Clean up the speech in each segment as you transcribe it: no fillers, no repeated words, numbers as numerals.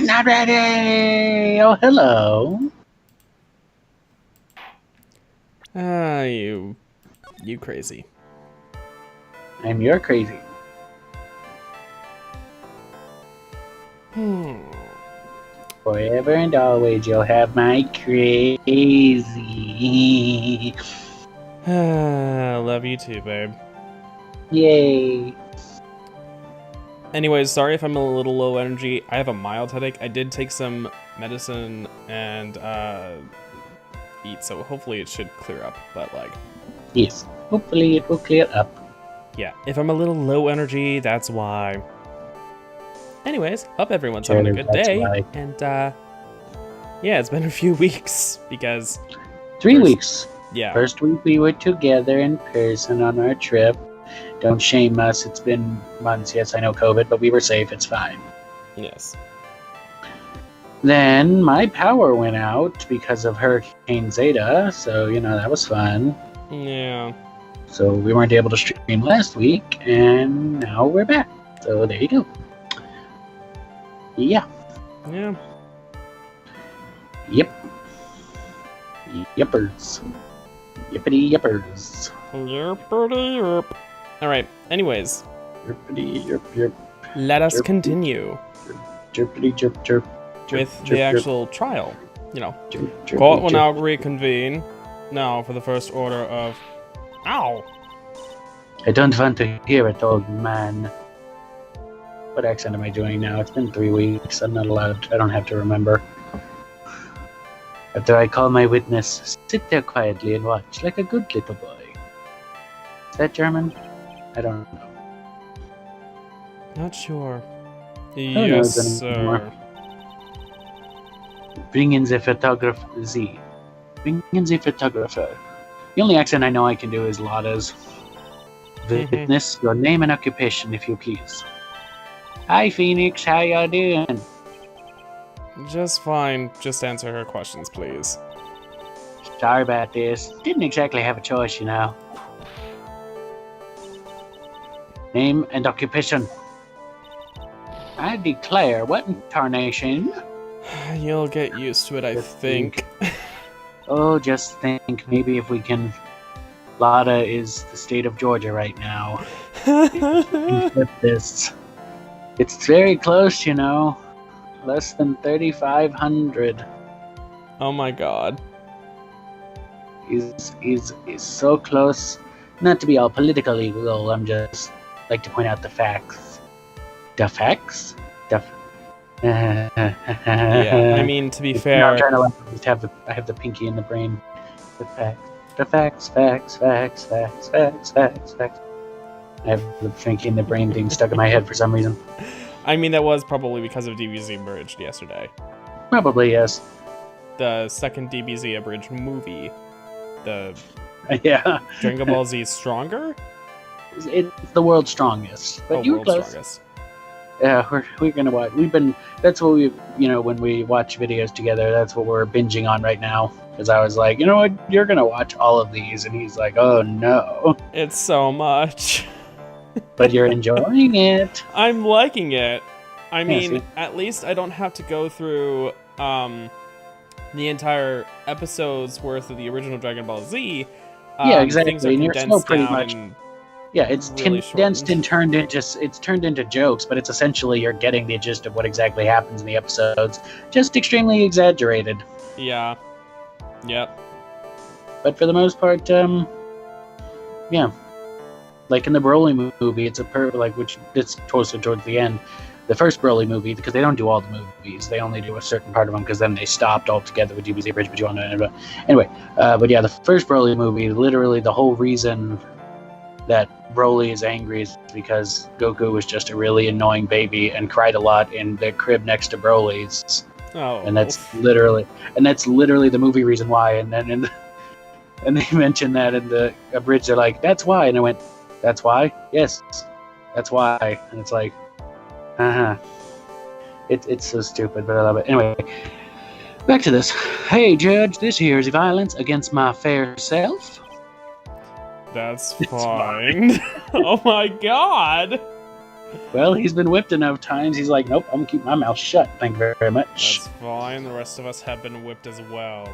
I'm not ready! Oh, hello. You crazy. I'm your crazy. Forever and always you'll have my crazy. Love you too, babe. Yay. Anyways, sorry if I'm a little low energy. I have a mild headache. I did take some medicine and eat, so hopefully it should clear up. But like, Yes, hopefully it will clear up. yeah, if I'm a little low energy, that's why. Anyways, hope everyone's having a good day. Why. And yeah, it's been a few weeks because 3 weeks. Yeah. First week we were together in person on our trip. Don't shame us. It's been months. Yes, I know COVID, but we were safe. It's fine. Yes. Then my power went out because of Hurricane Zeta, so, that was fun. Yeah. So we weren't able to stream last week, and now we're back. So there you go. Yeah. Yeah. Yep. Yippers. Yippity yippers. Yippity yip. Alright, anyways. Yippity yip yip. Let us continue. Chirpity chirp chirp. With the actual trial. Court will now reconvene. Now for the first order of... Ow! I don't want to hear it, old man. What accent am I doing now? It's been 3 weeks. I'm not allowed. I don't have to remember. After I call my witness, sit there quietly and watch like a good little boy. Is that German? I don't know. Not sure. Who Yes, knows anymore? sir. Bring in the photographer. Bring in the photographer. The only accent I know I can do is Lada's. Witness, your name and occupation, if you please. Hi, Phoenix. How y'all doing? Just fine. Just answer her questions, please. Sorry about this. Didn't exactly have a choice, Name and occupation. I declare, what in tarnation? You'll get used to it, I think. Oh, just think, maybe if we can... Lada is the state of Georgia right now. Flip this. It's very close, Less than 3,500. Oh my god. He's so close. Not to be all politically legal, I'm just like to point out the facts. The facts? Yeah, I mean, to be fair... No, I'm trying to just I have the pinky in the brain. The facts. The facts. I have the pinky in the brain thing stuck in my head for some reason. I mean, that was probably because of DBZ Abridged yesterday. Probably, yes. The second DBZ Abridged movie. The Yeah. Dragon Ball Z Stronger? It's the world's strongest. But you were close. Strongest. Yeah, we're gonna watch. That's what we, when we watch videos together, that's what we're binging on right now. Because I was like, you know what, you're gonna watch all of these, and he's like, oh no. It's so much. But you're enjoying it. I'm liking it. I mean, see? at least I don't have to go through the entire episode's worth of the original Dragon Ball Z. Yeah, exactly. Things are And you're still pretty much. Yeah, it's really condensed and turned into jokes, but it's essentially you're getting the gist of what exactly happens in the episodes, just extremely exaggerated. Yeah. Yep. But for the most part, yeah. Like in the Broly movie, it's which it's closer towards the end. The first Broly movie, because they don't do all the movies, they only do a certain part of them, because then they stopped altogether with DBZ Bridge. But you want to anyway. But yeah, the first Broly movie, literally the whole reason that Broly is angry is because Goku was just a really annoying baby and cried a lot in the crib next to Broly's. Oh. And that's literally the movie reason why. And then and they mentioned that in the bridge. They're like, "That's why," and I went, "That's why? Yes, that's why." And it's like, It's so stupid, but I love it. Anyway, back to this. Hey, Judge, this here is violence against my fair self. That's fine. Oh my god! Well, he's been whipped enough times. He's like, nope, I'm gonna keep my mouth shut. Thank you very much. That's fine. The rest of us have been whipped as well.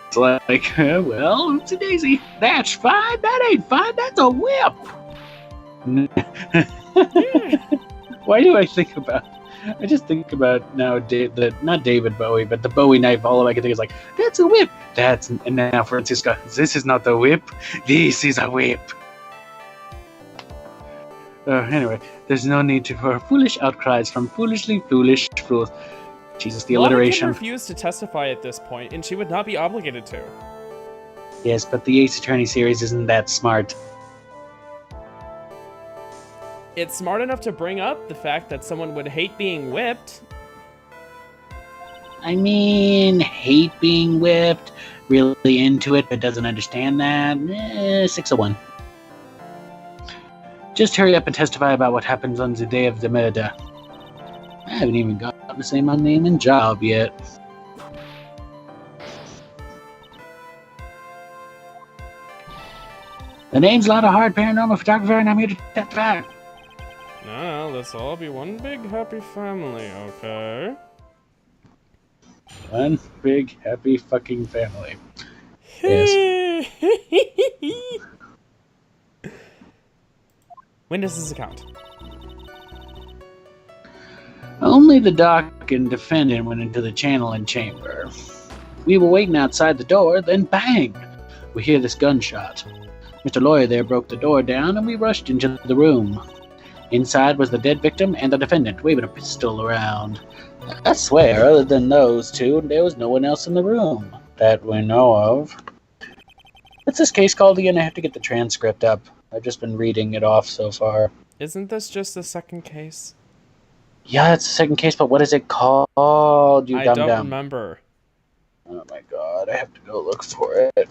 It's like, well, oopsie daisy. That's fine. That ain't fine. That's a whip. Why do I think about? I just think about now not David Bowie, but the Bowie knife. All I can think is like, that's a whip. And now Francisco, this is not the whip. This is a whip. Anyway, there's no need for foolish outcries from foolishly foolish fools. Jesus, the alliteration. Lana can refuse to testify at this point, and she would not be obligated to. Yes, but the Ace Attorney series isn't that smart. It's smart enough to bring up the fact that someone would hate being whipped. I mean, hate being whipped, really into it, but doesn't understand that. 601. Just hurry up and testify about what happens on the day of the murder. I haven't even got to say my name and job yet. The name's Lotta Hard, paranormal photographer, and I'm here to testify. No, let's all be one big happy family, okay? One big happy fucking family. Yes. When does this account? Only the doc and defendant went into the channeling chamber. We were waiting outside the door, then bang! We hear this gunshot. Mr. Lawyer there broke the door down, and we rushed into the room. Inside was the dead victim and the defendant, waving a pistol around. I swear, other than those two, there was no one else in the room that we know of. What's this case called again? I have to get the transcript up. I've just been reading it off so far. Isn't this just the second case? Yeah, it's the second case, but what is it called, you I dumb-dumb? don't remember. Oh my god, I have to go look for it.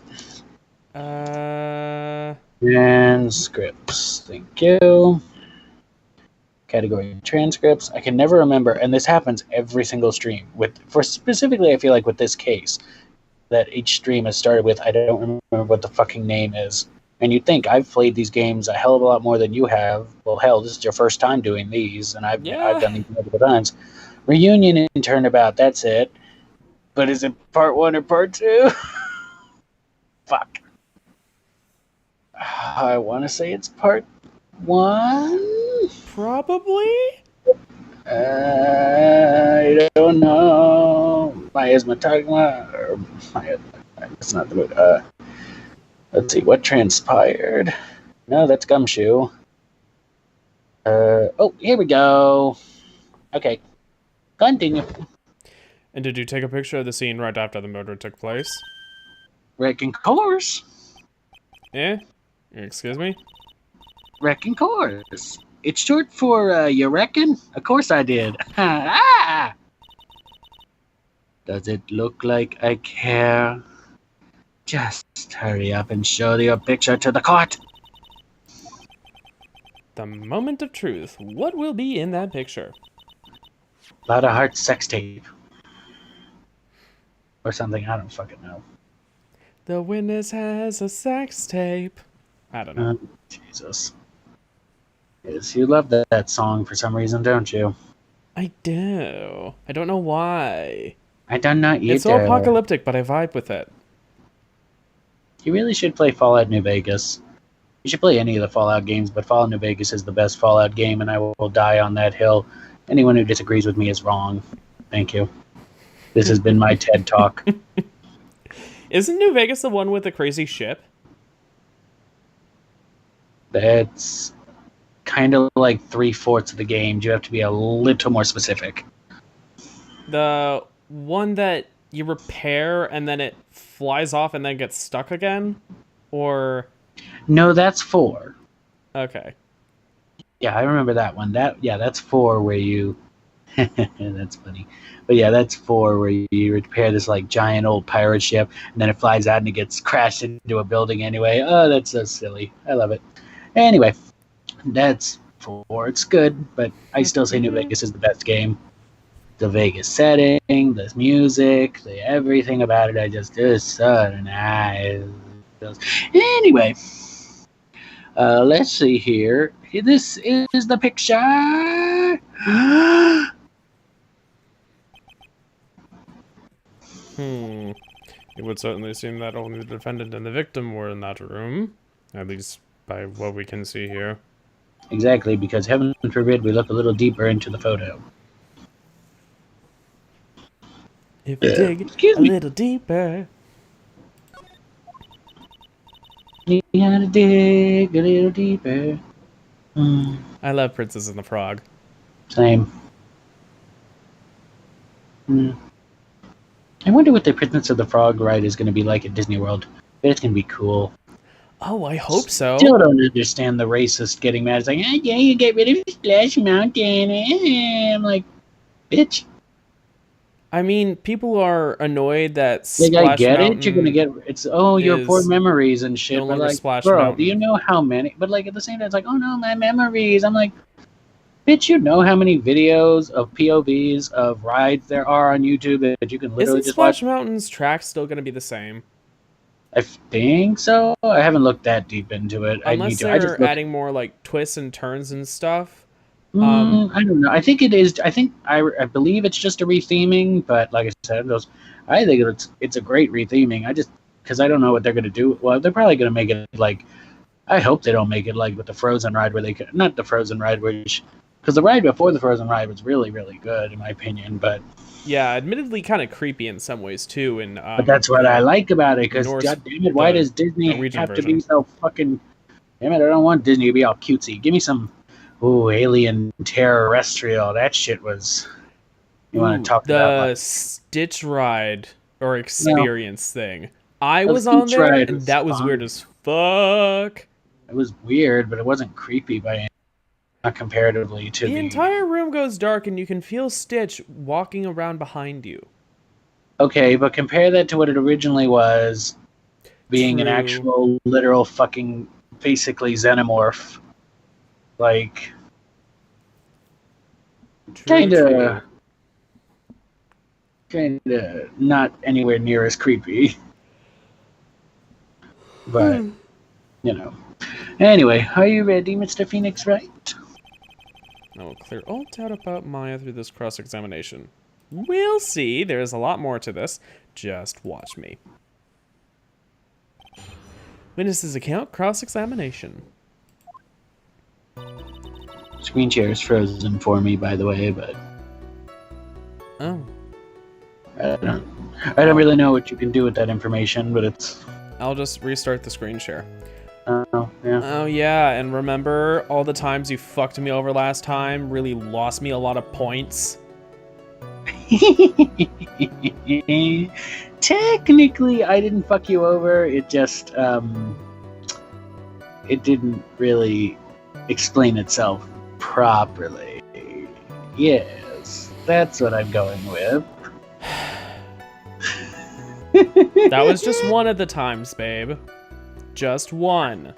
Transcripts. Thank you. Category transcripts. I can never remember, and this happens every single stream. Specifically, I feel like with this case, that each stream has started with, I don't remember what the fucking name is. And you'd think I've played these games a hell of a lot more than you have. Well, hell, this is your first time doing these, and I've done these multiple times. Reunion and Turnabout, that's it. But is it part 1 or part 2? Fuck. I want to say it's part 1? Probably? I don't know. That's not the mood. Let's see, what transpired? No, that's Gumshoe. Oh, here we go. Okay. Continue. And did you take a picture of the scene right after the murder took place? Wrecking course. Eh? Excuse me? Wrecking course. It's short for, you reckon? Of course I did. Ah! Does it look like I care? Just hurry up and show your picture to the court. The moment of truth. What will be in that picture? Lotta Heart sex tape. Or something, I don't fucking know. The witness has a sex tape. I don't know. Jesus. Yes, you love that song for some reason, don't you? I do. I don't know why. I don't know either. It's so apocalyptic, but I vibe with it. You really should play Fallout New Vegas. You should play any of the Fallout games, but Fallout New Vegas is the best Fallout game, and I will die on that hill. Anyone who disagrees with me is wrong. Thank you. This has been my TED Talk. Isn't New Vegas the one with the crazy ship? That's kind of like 3/4 of the game. You have to be a little more specific. The one that you repair and then it flies off and then gets stuck again? Or... No, that's 4. Okay. Yeah, I remember that one. That's 4 where you... That's funny. But yeah, that's 4 where you repair this like giant old pirate ship, and then it flies out and it gets crashed into a building anyway. Oh, that's so silly. I love it. Anyway, that's 4. It's good, but I still say New Vegas is the best game. The Vegas setting, the music, everything about it, I just is so nice. Anyway, Let's see here. This is the picture. It would certainly seem that only the defendant and the victim were in that room, at least by what we can see here. Exactly, because heaven forbid we look a little deeper into the photo. If we dig Excuse a me. little deeper. You gotta dig a little deeper. I love Princess and the Frog. Same. I wonder what the Princess of the Frog ride is going to be like at Disney World. It's going to be cool. Oh, I hope so. Still don't understand the racist getting mad. It's like, yeah, you get rid of Splash Mountain. I'm like, bitch. I mean, people are annoyed that Like, Splash I get Mountain it. You're going to get, it's, oh, your poor memories and shit. no But longer like, Splash bro, Mountain. do you know how many? But like, at the same time, it's like, oh no, my memories. I'm like, bitch, you know how many videos of POVs of rides there are on YouTube that you can literally Isn't just Splash watch? Mountain's track still going to be the same? I think so. I haven't looked that deep into it. I need Unless to. I just they're adding more like twists and turns and stuff. I don't know. I think it is. I believe it's just a retheming. But like I said, I think it's a great retheming. I just because I don't know what they're gonna do. Well, they're probably gonna make it like. I hope they don't make it like with the Frozen ride where they could not the Frozen ride which because the ride before the Frozen ride was really really good in my opinion. But yeah, admittedly kind of creepy in some ways too. And but that's what I like about it because god damn it, why does Disney Norwegian have to be so fucking? Damn it, I don't want Disney to be all cutesy. Give me some. Ooh, Alien Terrestrial. That shit was. You want to talk about the Stitch ride or experience thing? I was The on Stitch there, ride and was that was fun. weird as fuck. It was weird, but it wasn't creepy by any. Not comparatively to The entire room goes dark, and you can feel Stitch walking around behind you. Okay, but compare that to what it originally was, being an True. actual, literal, fucking, basically xenomorph. Like, kinda not anywhere near as creepy. But, you know. Anyway, are you ready, Mr. Phoenix Wright? I will clear all doubt about Maya through this cross-examination. We'll see. There's a lot more to this. Just watch me. Witness's account, cross-examination. Screen share is frozen for me, by the way, but Oh. I don't really know what you can do with that information, but it's. I'll just restart the screen share. Oh, yeah. Oh, yeah, and remember all the times you fucked me over last time? Really lost me a lot of points? Technically, I didn't fuck you over. It just, it didn't really explain itself properly. Yes, that's what I'm going with. That was just one of the times, babe. Just one.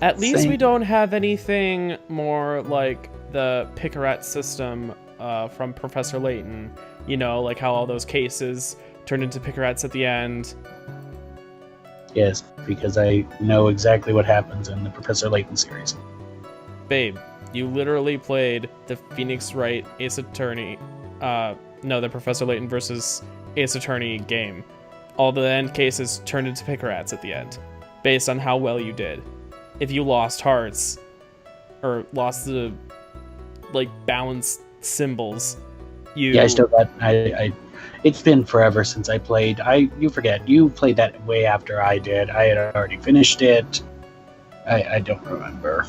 At least we don't have anything more like the Picarat system from Professor Layton. You know, like how all those cases turned into Picarats at the end. Yes, because I know exactly what happens in the Professor Layton series. Babe, you literally played the Phoenix Wright Ace Attorney, the Professor Layton versus Ace Attorney game. All the end cases turned into Picarats at the end, based on how well you did. If you lost hearts, or lost the, like, balanced symbols, you... Yeah, I still got... It's been forever since I played. You forget, you played that way after I did. I had already finished it. I don't remember.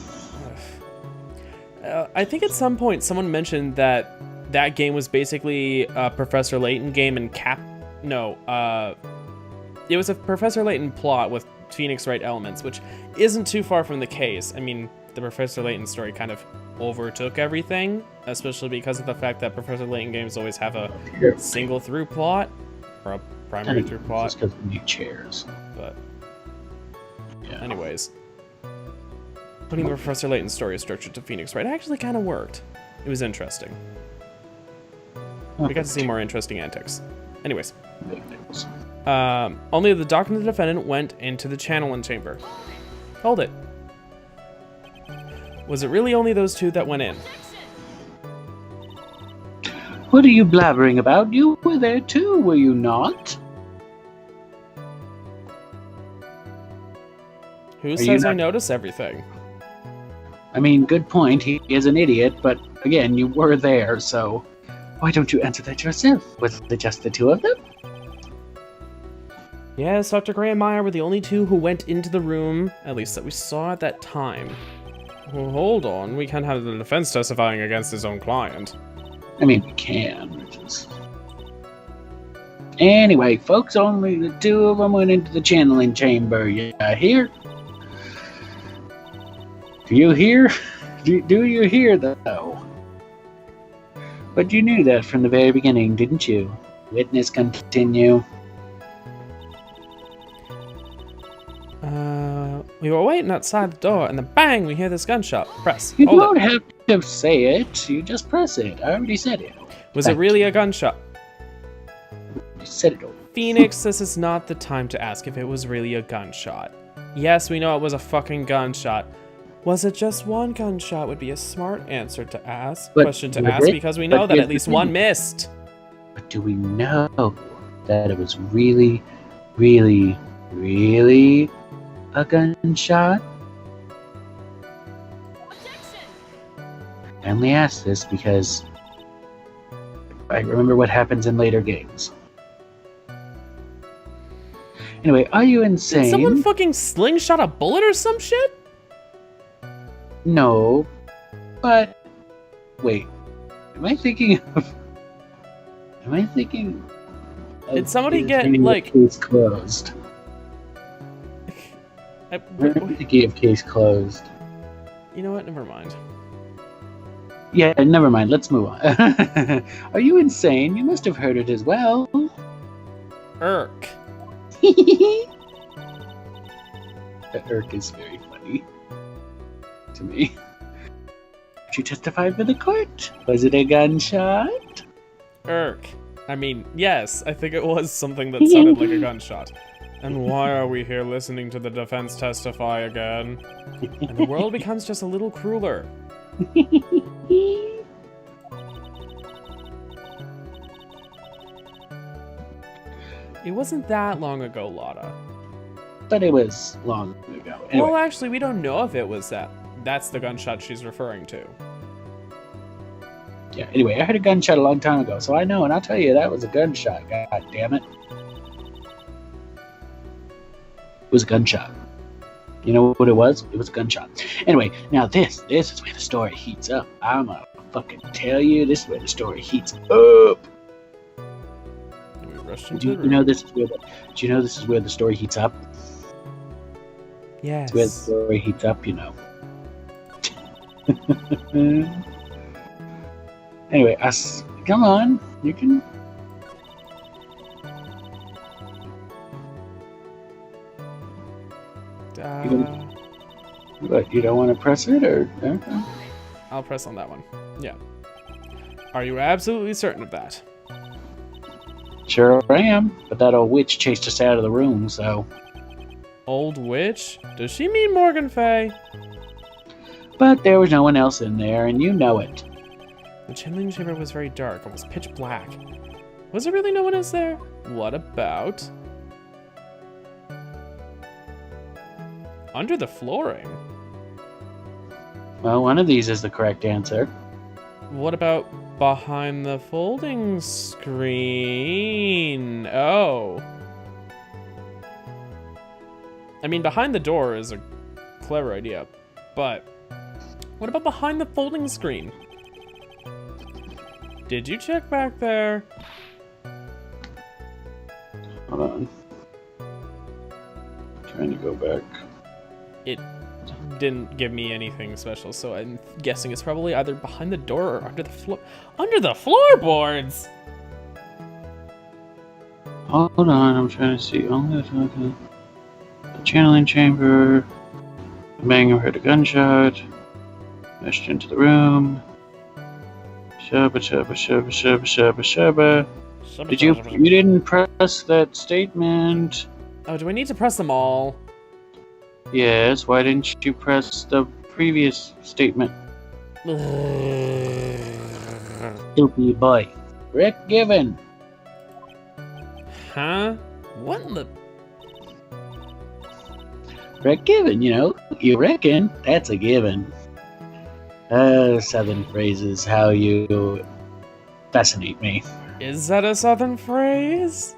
I think at some point someone mentioned that that game was basically a Professor Layton game and it was a Professor Layton plot with Phoenix Wright elements, which isn't too far from the case. I mean, the Professor Layton story kind of overtook everything, especially because of the fact that Professor Layton games always have a single through plot, or a primary through plot. Just because we need chairs. But, yeah. Anyways. Putting the Professor Layton story structure to Phoenix Wright actually kind of worked. It was interesting. We got to see more interesting antics. Anyways. Big nipples. Only the doctor and the defendant went into the channeling chamber. Hold it. Was it really only those two that went in? What are you blabbering about? You were there too, were you not? Who says I notice everything? I mean, good point. He is an idiot, but again, you were there, so why don't you answer that yourself? Was it just the two of them? Yes, Dr. Gray and Meyer were the only two who went into the room, at least that we saw at that time. Well, hold on, we can't have the defense testifying against his own client. I mean, we can, Anyway, folks, only the two of them went into the channeling chamber. Yeah, hear? Do you hear? Do you hear, though? But you knew that from the very beginning, didn't you? Witness continue. We were waiting outside the door, and then bang, we hear this gunshot. Press. You Hold don't it. have to say it. You just press it. I already said it. Was it really a gunshot? You said it. Phoenix, this is not the time to ask if it was really a gunshot. Yes, we know it was a fucking gunshot. Was it just one gunshot would be a smart answer to ask. Question to ask, because we know that at least one missed. But do we know that it was really, really, really a gunshot? I only ask this because I remember what happens in later games. Anyway, are you insane? Did someone fucking slingshot a bullet or some shit? No, but wait, am I thinking of? Did somebody get like case closed? I'm thinking of case closed. You know what? Never mind. Yeah, never mind. Let's move on. Are you insane? You must have heard it as well. Irk. That irk is very funny to me. Did you testify for the court? Was it a gunshot? Irk. I mean, yes, I think it was something that sounded like a gunshot. And why are we here listening to the defense testify again? And the world becomes just a little crueler. It wasn't that long ago, Lotta. But it was long ago. Anyway. Well, actually, we don't know if it was that. That's the gunshot she's referring to. Yeah, anyway, I heard a gunshot a long time ago, so I know, and I'll tell you, that was a gunshot. God damn it. It was a gunshot. You know what it was? It was a gunshot. Anyway, now this is where the story heats up. I'm gonna fucking tell you, this is where the story heats up. Do you know this is where the story heats up? Yes. It's where the story heats up, you know. Anyway, come on, you can. What, you don't want to press it, or? Okay. I'll press on that one. Yeah. Are you absolutely certain of that? Sure I am, but that old witch chased us out of the room, so. Old witch? Does she mean Morgan Fay? But there was no one else in there, and you know it. The channeling chamber was very dark, almost pitch black. Was there really no one else there? What about under the flooring? Well, one of these is the correct answer. What about behind the folding screen? Oh. I mean, behind the door is a clever idea, but what about behind the folding screen? Did you check back there? Hold on. I'm trying to go back. It didn't give me anything special, so I'm guessing it's probably either behind the door or under the floor. Under the floorboards! Hold on, I'm trying to see. Only the channeling chamber. Bang, heard a gunshot. Meshed into the room. Shabba, shabba, shabba, shabba, shabba, shabba. You didn't press that statement. Oh, do I need to press them all? Yes, why didn't you press the previous statement? Stupid boy. Rick Given. Huh? What in the... Rick Given, you reckon? That's a given. Southern phrases, how you fascinate me. Is that a southern phrase?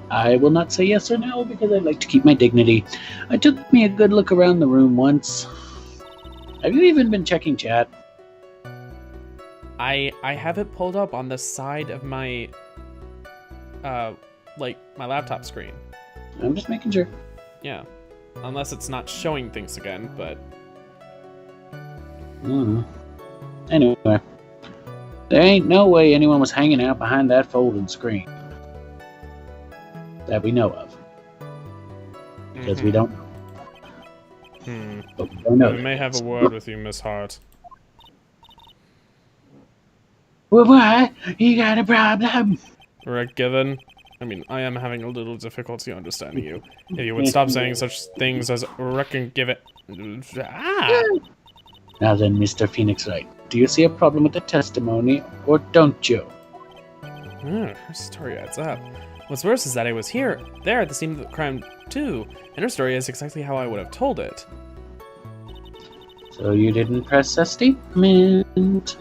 I will not say yes or no because I'd like to keep my dignity. I took me a good look around the room once. Have you even been checking chat? I have it pulled up on the side of my my laptop screen. I'm just making sure. Yeah. Unless it's not showing things again, but Anyway. There ain't no way anyone was hanging out behind that folding screen. That we know of. Because we don't know. But we don't know. I may have a word with you, Miss Hart. Well, why? You got a problem? Rick Given. I mean, I am having a little difficulty understanding you. If you would stop saying such things as Rick and give it... Ah! Now then, Mr. Phoenix Wright, do you see a problem with the testimony, or don't you? Her story adds up. What's worse is that I was there at the scene of the crime too, and her story is exactly how I would have told it. So you didn't press a statement?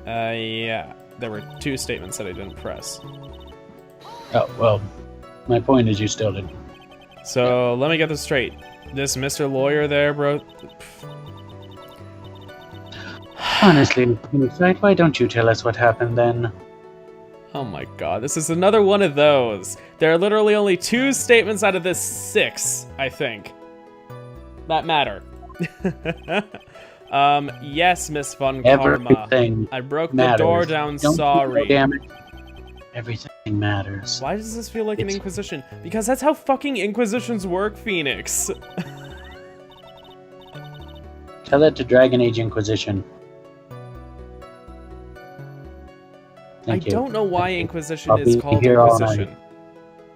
Yeah. There were 2 statements that I didn't press. Oh, well, my point is you still didn't. So, let me get this straight. This Mr. Lawyer there, bro... Honestly, Phoenix Wright, why don't you tell us what happened then? Oh my god, this is another one of those. There are literally only 2 statements out of this 6, I think, that matter. Yes, Miss Fun Karma. I broke the door down, sorry. Damn it. Everything matters. Why does this feel like an Inquisition? Because that's how fucking Inquisitions work, Phoenix. Tell that to Dragon Age Inquisition. Thank you. I don't know why Inquisition is called Inquisition.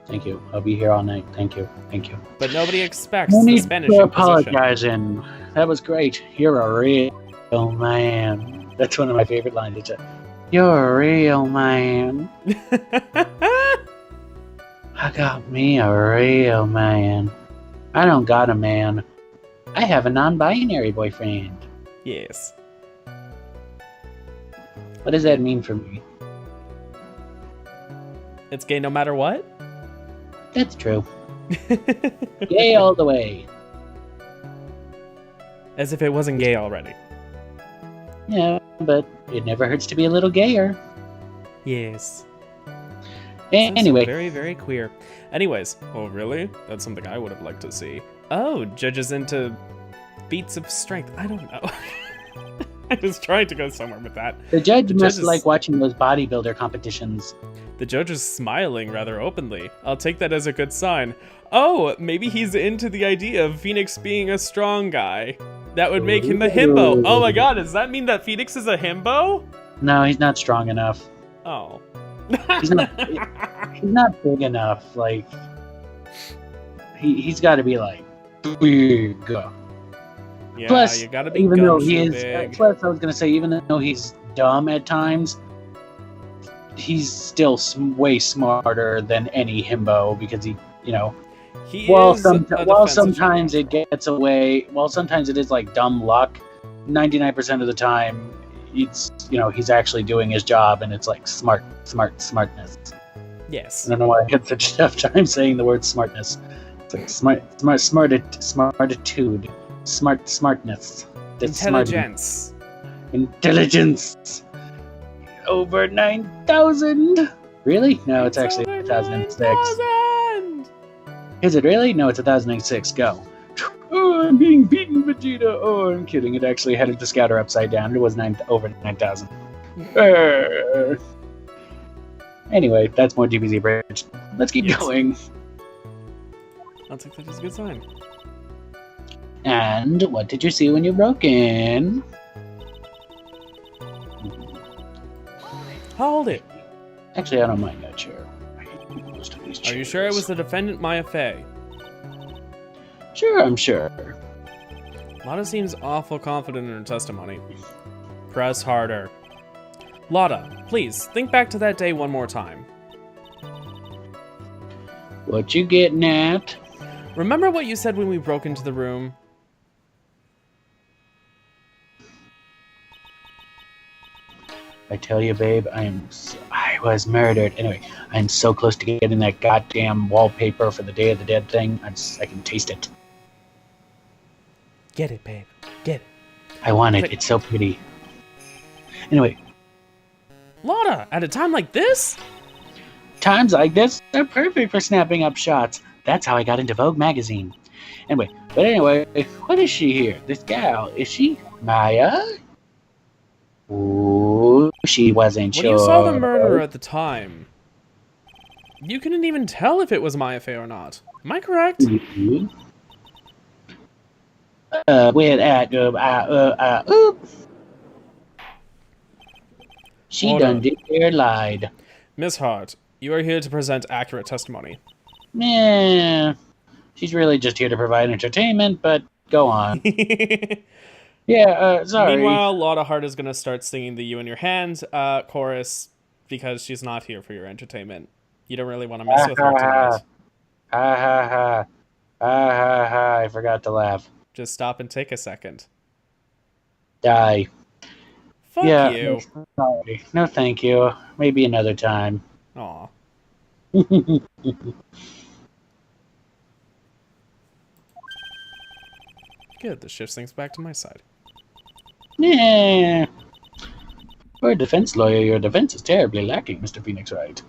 Thank you. I'll be here all night. Thank you. Thank you. But nobody expects the Spanish Inquisition. Apologizing. That was great. You're a real man. That's one of my favorite lines. It's you're a real man. I got me a real man. I don't got a man. I have a non-binary boyfriend. Yes. What does that mean for me? It's gay no matter what? That's true. Gay all the way. As if it wasn't gay already. Yeah, but it never hurts to be a little gayer. Yes. Anyway. Very, very queer. Anyways. Oh, really? That's something I would have liked to see. Oh, judges into feats of strength. I don't know. I was trying to go somewhere with that. The judge must like watching those bodybuilder competitions. The judge is smiling rather openly. I'll take that as a good sign. Oh, maybe he's into the idea of Phoenix being a strong guy. That would make him a himbo. Oh my god, does that mean that Phoenix is a himbo? No, he's not strong enough. Oh. he's not big enough. Like, he's got to be like big. Yeah, plus, you gotta be even though he is, big. plus I was gonna say, even though he's dumb at times, he's still way smarter than any himbo because he, while sometimes it gets away, while sometimes it is like dumb luck, 99% of the time, it's he's actually doing his job and it's like smartness. Yes. I don't know why I had such a tough time saying the word smartness. It's like smartitude. Smartness. Intelligence. Intelligence. Over 9,000. Really? No, it's actually 1,006. Is it really? No, it's 1,006. Go. Oh, I'm being beaten, Vegeta. Oh, I'm kidding. It actually had the scouter upside down. It was over 9,000. Anyway, that's more DBZ bridge. Let's keep going. I'll take that as a good sign. And what did you see when you broke in? Hold it. Actually, I don't mind that chair. I hate most of these chairs. Are you sure it was the defendant, Maya Fey? Sure, I'm sure. Lotta seems awful confident in her testimony. Press harder. Lotta, please, think back to that day one more time. What you getting at? Remember what you said when we broke into the room? I tell you, babe, I was murdered. Anyway, I'm so close to getting that goddamn wallpaper for the Day of the Dead thing. I can taste it. Get it, babe. Get it. I want it. It's so pretty. Anyway. Lotta, at a time like this? Times like this are perfect for snapping up shots. That's how I got into Vogue magazine. Anyway, what is she here? This gal, is she Maya? Ooh, she wasn't sure. When you saw the murderer at the time, you couldn't even tell if it was Maya Fey or not. Am I correct? Mm-hmm. She Hold done on. did there lied. Miss Hart, you are here to present accurate testimony. Yeah, she's really just here to provide entertainment, but go on. Yeah, sorry. Meanwhile, Lotta Hart is going to start singing the You in Your Hand chorus because she's not here for your entertainment. You don't really want to mess with her tonight. Ha ha ha. Ha ha ha. I forgot to laugh. Just stop and take a second. Die. Fuck you. Sorry. No, thank you. Maybe another time. Aw. Good, this shifts things back to my side. Yeah. For a defense lawyer, your defense is terribly lacking, Mr. Phoenix Wright.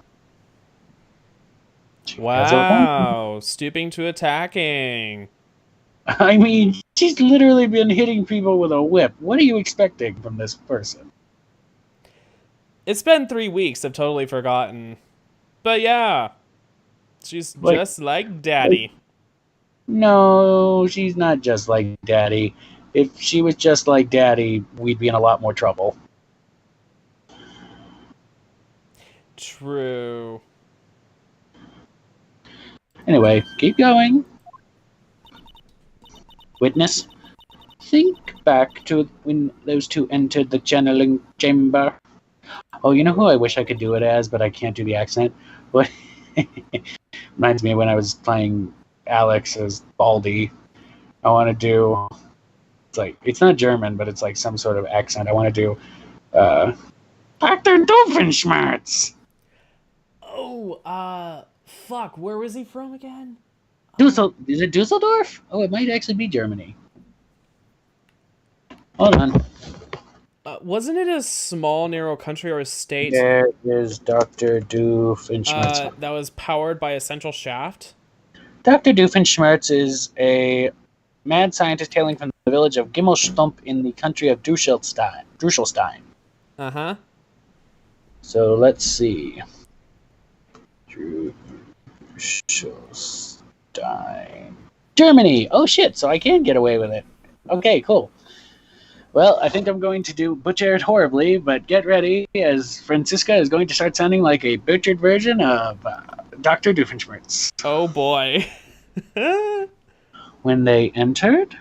Wow, stooping to attacking. I mean, she's literally been hitting people with a whip. What are you expecting from this person? It's been 3 weeks, I've totally forgotten. But yeah, she's just like Daddy. No, she's not just like Daddy. If she was just like Daddy, we'd be in a lot more trouble. True. Anyway, keep going. Witness, think back to when those two entered the channeling chamber. Oh, you know who I wish I could do it as, but I can't do the accent? What? Reminds me of when I was playing Alex as Baldy. I want to do... It's not German, but it's like some sort of accent. I want to do... Dr. Doofenshmirtz! Oh, fuck, where was he from again? Is it Dusseldorf? Oh, it might actually be Germany. Hold on. Wasn't it a small, narrow country or a state? There is Dr. Doofenshmirtz. That was powered by a central shaft? Dr. Doofenshmirtz is a mad scientist hailing from the village of Gimmelstump in the country of Drushelstein. Uh-huh. So let's see. Drushelstein. Germany! Oh shit, so I can get away with it. Okay, cool. Well, I think I'm going to butcher it horribly, but get ready, as Francisca is going to start sounding like a butchered version of Dr. Doofenshmirtz. Oh boy. When they entered...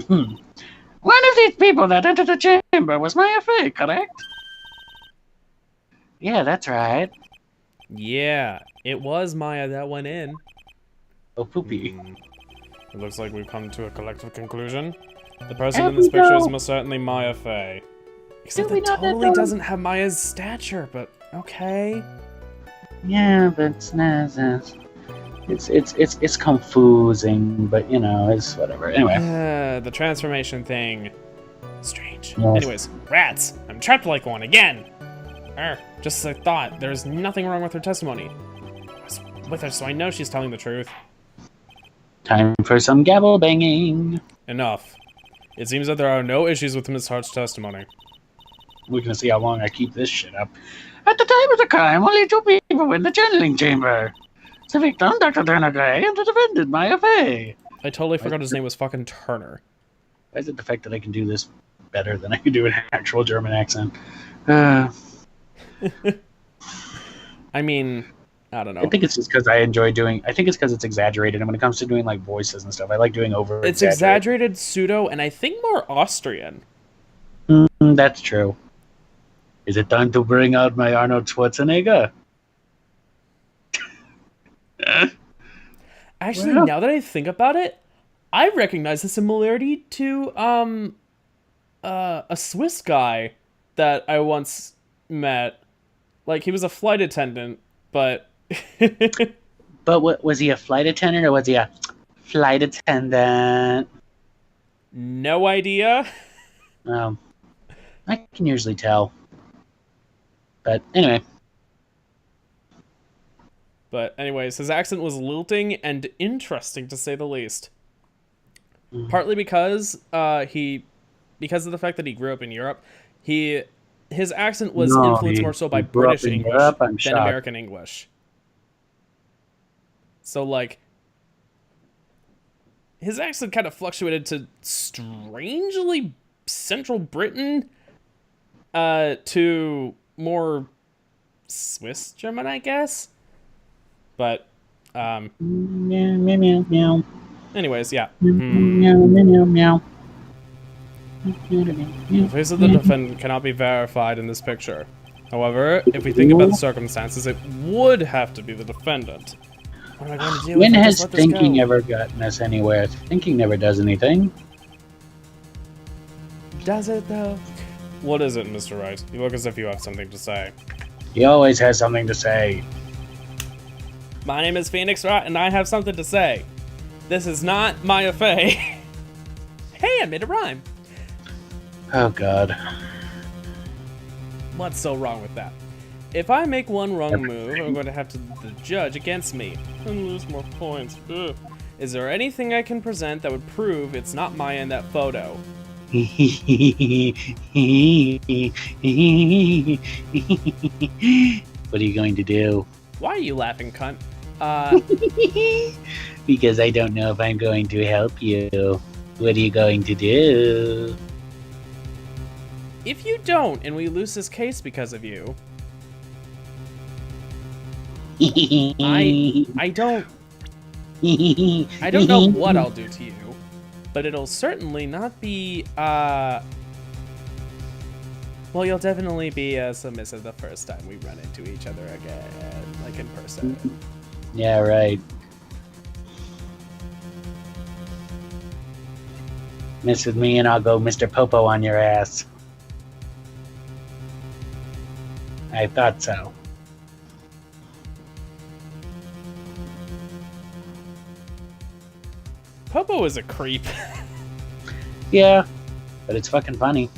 One of these people that entered the chamber was Maya Fey, correct? Yeah, that's right. Yeah, it was Maya that went in. Oh, poopy. It looks like we've come to a collective conclusion. The person in this picture is most certainly Maya Fey. Except that totally doesn't have Maya's stature, but okay. Yeah, but it's confusing, but you know, it's whatever. Anyway. The transformation thing. Strange. Yes. Anyways, rats! I'm trapped like one again! Just as I thought, there's nothing wrong with her testimony. I was with her, so I know she's telling the truth. Time for some gavel banging. Enough. It seems that there are no issues with Miss Hart's testimony. We're gonna see how long I keep this shit up. At the time of the crime, only 2 people were in the channeling chamber. The victim, Dr. Turner Gray, and defended my affair. I totally forgot his name was fucking Turner. Why is it the fact that I can do this better than I can do an actual German accent? I mean, I don't know. I think it's just because I enjoy doing. I think it's because it's exaggerated, and when it comes to doing like voices and stuff, I like doing over. It's exaggerated, pseudo, and I think more Austrian. That's true. Is it time to bring out my Arnold Schwarzenegger? Actually, now that I think about it, I recognize the similarity to a Swiss guy that I once met. Like, he was a flight attendant, but But what was he, a flight attendant or was he a flight attendant? No idea. I can usually tell. But anyway. But anyways, his accent was lilting and interesting to say the least. Partly because because of the fact that he grew up in Europe, his accent was influenced more so by British English than American English. So like his accent kind of fluctuated to strangely Central Britain to more Swiss German, I guess. But meow, meow, meow, meow. Anyways, yeah. Meow, meow, meow, meow. The face of the defendant cannot be verified in this picture. However, if we think about the circumstances, it would have to be the defendant. What am I going to do? When has thinking ever gotten us anywhere? Thinking never does anything. Does it, though? What is it, Mr. Wright? You look as if you have something to say. He always has something to say. My name is Phoenix Wright, and I have something to say. This is not my affair. Hey, I made a rhyme. Oh, God. What's so wrong with that? If I make one wrong move, I'm going to have the judge against me and lose more points. Ugh. Is there anything I can present that would prove it's not Maya in that photo? What are you going to do? Why are you laughing, cunt? Because I don't know if I'm going to help you. What are you going to do? If you don't, and we lose this case because of you, I don't know what I'll do to you, but it'll certainly not be, well, you'll definitely be submissive the first time we run into each other again, like in person. Yeah, right. Mess with me and I'll go Mr. Popo on your ass. I thought so. Popo is a creep. Yeah, but it's fucking funny.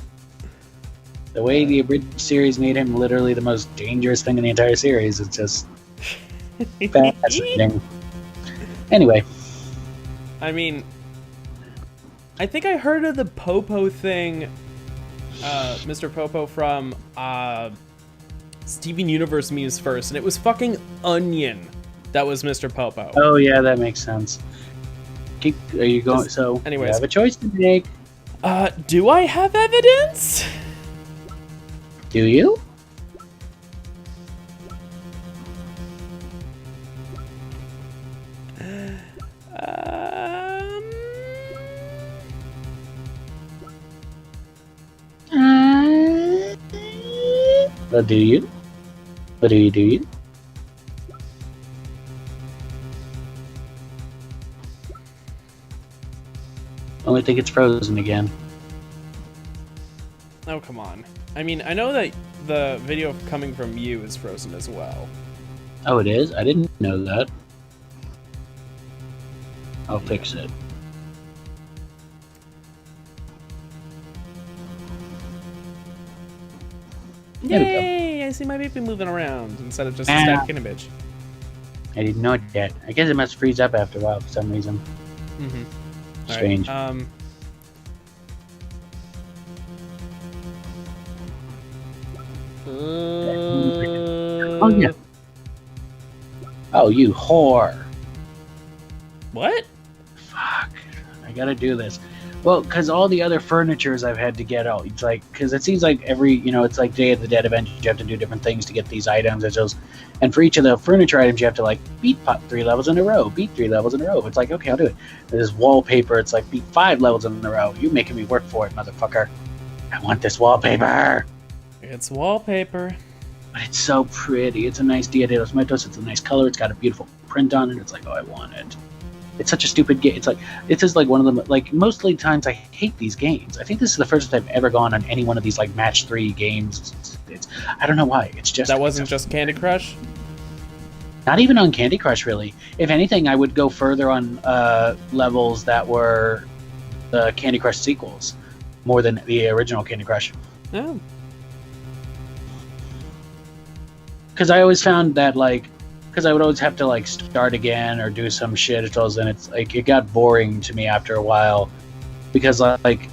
The way the abridged series made him literally the most dangerous thing in the entire series, it's just fascinating. Anyway. I mean, I think I heard of the Popo thing, Mr. Popo from Steven Universe memes first, and it was fucking Onion that was Mr. Popo. Oh yeah, that makes sense. Are you going? So, anyways, you have a choice to make. Do I have evidence? Do you? Well, do you? What do you? Oh, I think it's frozen again. Oh, come on. I mean, I know that the video coming from you is frozen as well. Oh, it is? I didn't know that. I'll fix it. There Yay! I see my baby moving around instead of just a static image. I didn't know it yet. I guess it must freeze up after a while for some reason. Mm-hmm. Strange. Right, oh, yeah. Oh, you whore. What? Fuck. I gotta do this. Well, because all the other furnitures I've had to get out. It's like, because it seems like every, it's like Day of the Dead event, you have to do different things to get these items. And for each of the furniture items, you have to, like, beat 3 levels in a row, beat 3 levels in a row. It's like, okay, I'll do it. There's wallpaper, it's like, beat 5 levels in a row. You making me work for it, motherfucker. I want this wallpaper. It's wallpaper. But it's so pretty. It's a nice Dia de los Muertos. It's a nice color. It's got a beautiful print on it. It's like, oh, I want it. It's such a stupid game. It's just like one of them. Like, mostly times I hate these games. I think this is the first time I've ever gone on any one of these, like, match 3 games. I don't know why. It's just that wasn't just Candy Crush. Not even on Candy Crush, really. If anything, I would go further on levels that were the Candy Crush sequels more than the original Candy Crush. Oh. Because I always found that, like, because I would always have to, like, start again or do some shit, and it's like, it got boring to me after a while, because, like,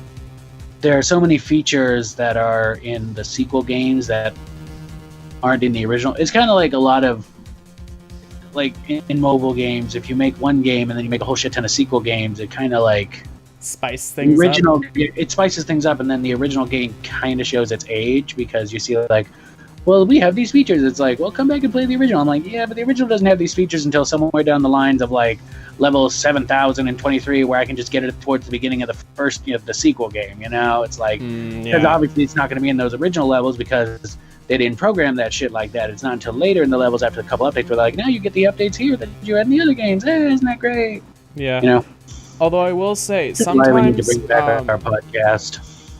there are so many features that are in the sequel games that aren't in the original. It's kind of like a lot of, like, in mobile games, if you make one game and then you make a whole shit ton of sequel games, it kind of, like, spice things up. Up. It spices things up, and then the original game kind of shows its age, because you see, like, well, we have these features. It's like, well, come back and play the original. I'm like, yeah, but the original doesn't have these features until somewhere down the lines of, like, level 7023, where I can just get it towards the beginning of the first, the sequel game. It's like, because obviously it's not going to be in those original levels because they didn't program that shit like that. It's not until later in the levels, after a couple updates, where they're like, now you get the updates here that you had in the other games. Hey, isn't that great? Yeah. Although I will say, That's sometimes why we need to bring back our podcast.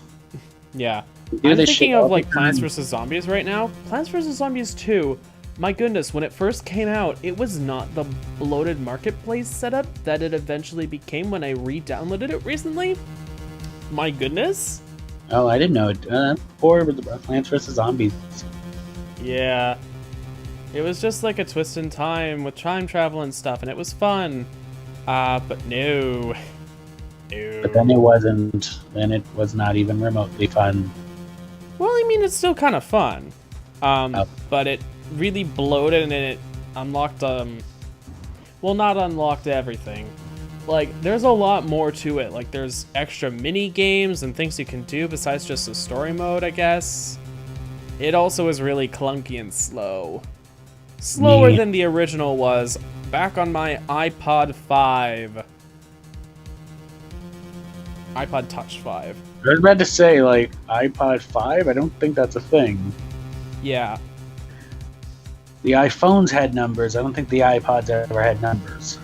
Yeah. I'm thinking of, like, Plants vs. Zombies right now. Plants vs. Zombies 2, my goodness, when it first came out, it was not the bloated marketplace setup that it eventually became when I re-downloaded it recently. My goodness. Oh, I didn't know it. Poor Plants vs. Zombies. Yeah. It was just like a twist in time with time travel and stuff, and it was fun. But no. But then it wasn't. Then it was not even remotely fun. Well, I mean, it's still kind of fun. But it really bloated and it unlocked, well, not unlocked everything. Like, there's a lot more to it. Like, there's extra mini games and things you can do besides just the story mode, I guess. It also is really clunky and slow. Slower than the original was back on my iPod 5. iPod Touch 5. I was about to say, like, iPod 5? I don't think that's a thing. Yeah. The iPhones had numbers. I don't think the iPods ever had numbers.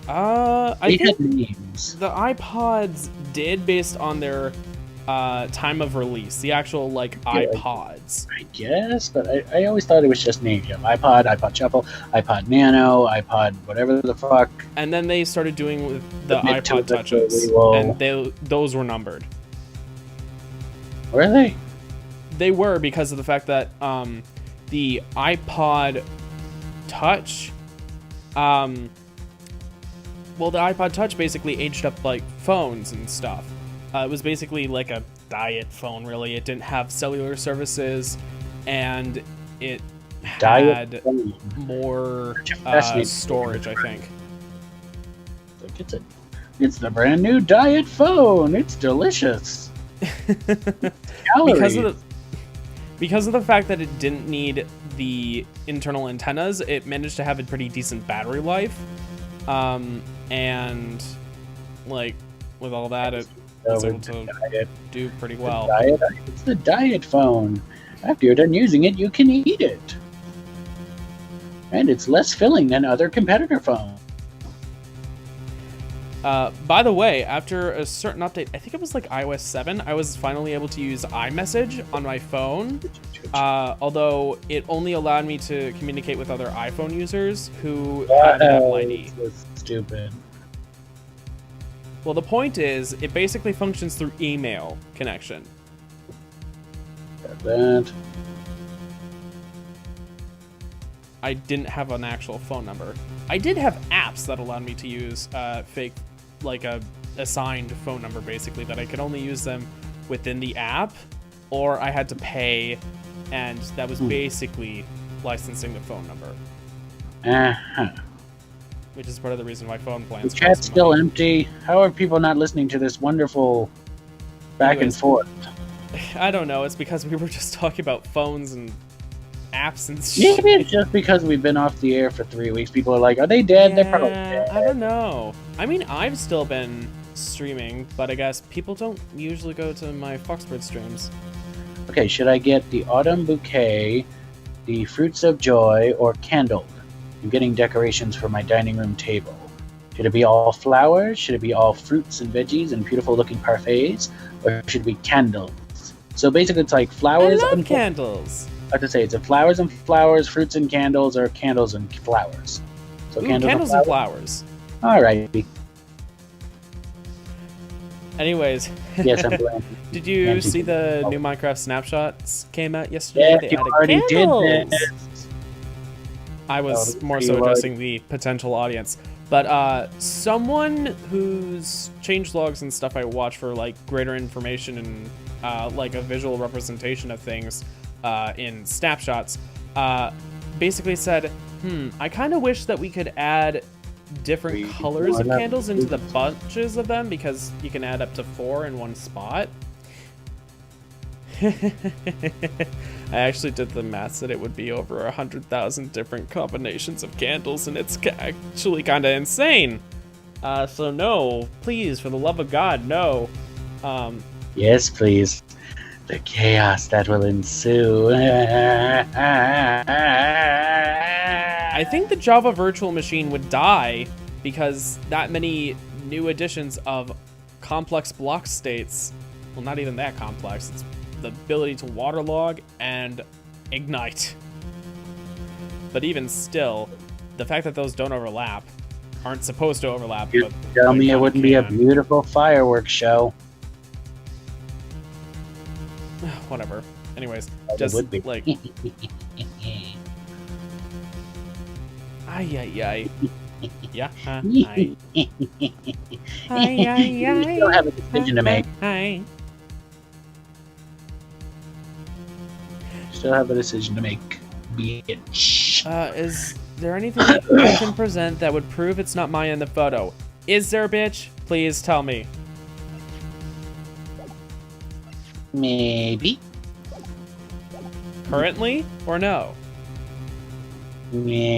I They think had names. the iPods did, based on their time of release. The actual, like, iPods. I guess, but I always thought it was just named. You have iPod, iPod Shuffle, iPod Nano, iPod whatever the fuck. And then they started doing with the iPod the Touches, and those were numbered. Were they? They were, because of the fact that the iPod Touch, well, the iPod Touch basically aged up like phones and stuff. It was basically like a diet phone, really. It didn't have cellular services, and it had more storage, I think. It's the brand new diet phone. It's delicious. Because of the fact that it didn't need the internal antennas, it managed to have a pretty decent battery life. And, like, with all that, it was able to do pretty well. It's the diet phone. After you're done using it, you can eat it. And it's less filling than other competitor phones. By the way, after a certain update, I think it was like iOS 7, I was finally able to use iMessage on my phone. Although it only allowed me to communicate with other iPhone users who had Apple ID. That's stupid. Well, the point is, it basically functions through email connection. Got that. I didn't have an actual phone number. I did have apps that allowed me to use fake, like a assigned phone number, basically, that I could only use them within the app, or I had to pay, and that was basically licensing the phone number. Uh-huh. Which is part of the reason why phone The plans chat's cost still money. empty. How are people not listening to this wonderful back Anyways. and forth? I don't know. It's because we were just talking about phones and apps and shit. Maybe it's just because we've been off the air for 3 weeks. People are like, are they dead? Yeah, They're probably dead. I don't know. I mean, I've still been streaming, but I guess people don't usually go to my Foxbird streams. Okay, should I get the autumn bouquet, the fruits of joy, or candled? I'm getting decorations for my dining room table. Should it be all flowers? Should it be all fruits and veggies and beautiful looking parfaits? Or should it be candles? So basically it's like flowers I love and candles. I have to say, it's a flowers and flowers, fruits and candles, or candles and flowers. So Ooh, candles and flowers. Alrighty. Anyways, Yes, I'm glad. did you see the new Minecraft snapshots came out yesterday? Yeah, They you added already candles. did this. I was more you so already- addressing the potential audience. But someone whose changelogs and stuff I watch for like greater information and like a visual representation of things in snapshots, basically said, I kind of wish that we could add different colors of candles into the bunches of them, because you can add up to 4 in one spot. I actually did the math that it would be over 100,000 different combinations of candles, and it's actually kind of insane. So no, please, for the love of God, no. Yes, please. The chaos that will ensue. I think the Java virtual machine would die because that many new additions of complex block states, well, not even that complex, it's the ability to waterlog and ignite. But even still, the fact that those don't overlap, aren't supposed to overlap. You but tell they me it kinda wouldn't be a can. beautiful fireworks show. Whatever. Anyways, It just would be. like, ay. Yeah. You still have a decision to make. Still have a decision to make, bitch. Is there anything I can present that would prove it's not Maya in the photo? Is there, bitch? Please tell me. Maybe. Currently or no? Maybe.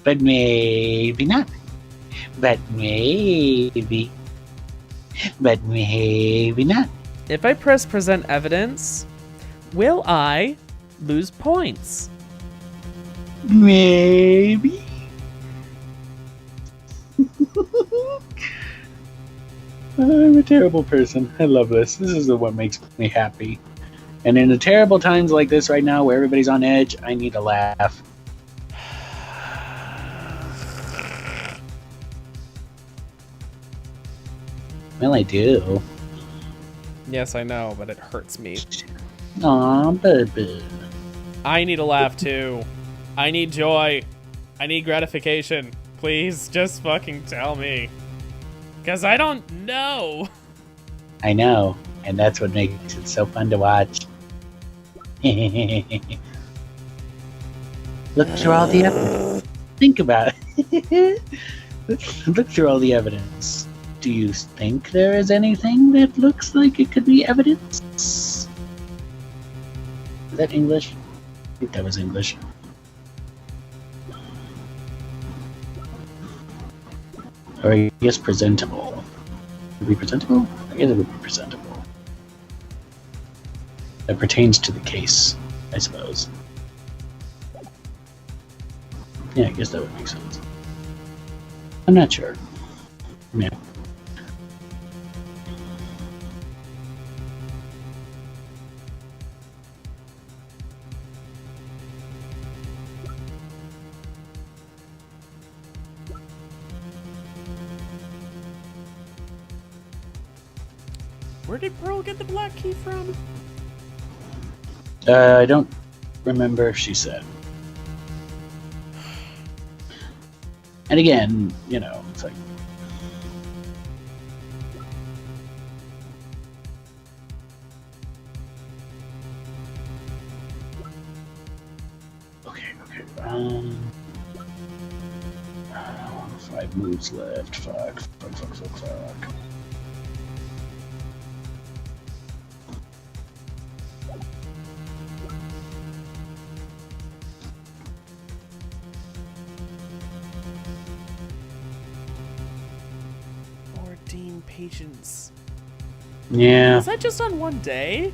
But maybe not. But maybe. But maybe not. If I press present evidence, will I lose points? Maybe. I'm a terrible person. I love this. This is what makes me happy. And in the terrible times like this right now, where everybody's on edge, I need a laugh. Well, I do. Yes, I know, but it hurts me. Aw, baby. I need a laugh too. I need joy. I need gratification. Please, just fucking tell me. Because I don't know. I know, and that's what makes it so fun to watch. Look through all the evidence. Think about it. Look through all the evidence. Do you think there is anything that looks like it could be evidence? Is that English? I think that was English. Or I guess presentable. Would it be presentable? I guess it would be presentable. That pertains to the case, I suppose. Yeah, I guess that would make sense. I'm not sure. Yeah. Where did Pearl get the black key from? I don't remember if she said. And again, you know, it's like Um, 5 moves left. Fuck. Ordain patience. Yeah. Was that just on one day?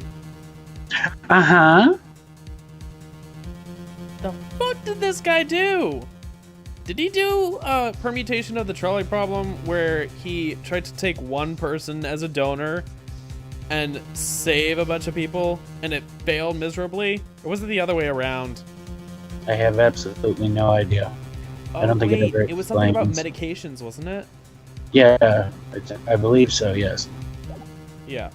Uh-huh. The fuck did this guy do? Did he do a permutation of the trolley problem where he tried to take one person as a donor and save a bunch of people and it failed miserably? Or was it the other way around? I have absolutely no idea. Oh, I don't think wait, it was something about explains. medications, wasn't it? Yeah, I believe so, yes. Yeah.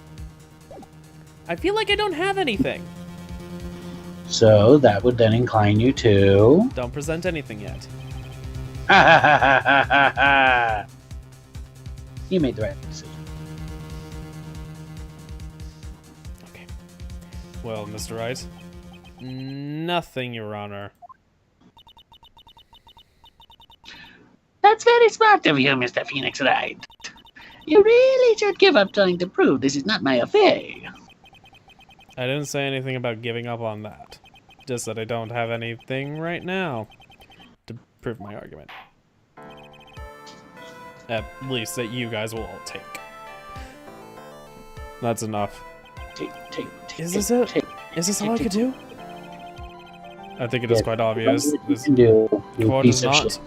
I feel like I don't have anything. So that would then incline you to... Don't present anything yet. You made the right decision. Okay. Well, Mr. Wright, nothing, Your Honor. That's very smart of you, Mr. Phoenix Wright. You really should give up trying to prove this is not my affair. I didn't say anything about giving up on that. Just that I don't have anything right now to prove my argument. At least that you guys will all take. That's enough. Is this it? Is this all I could do? I think it is quite obvious. This court is not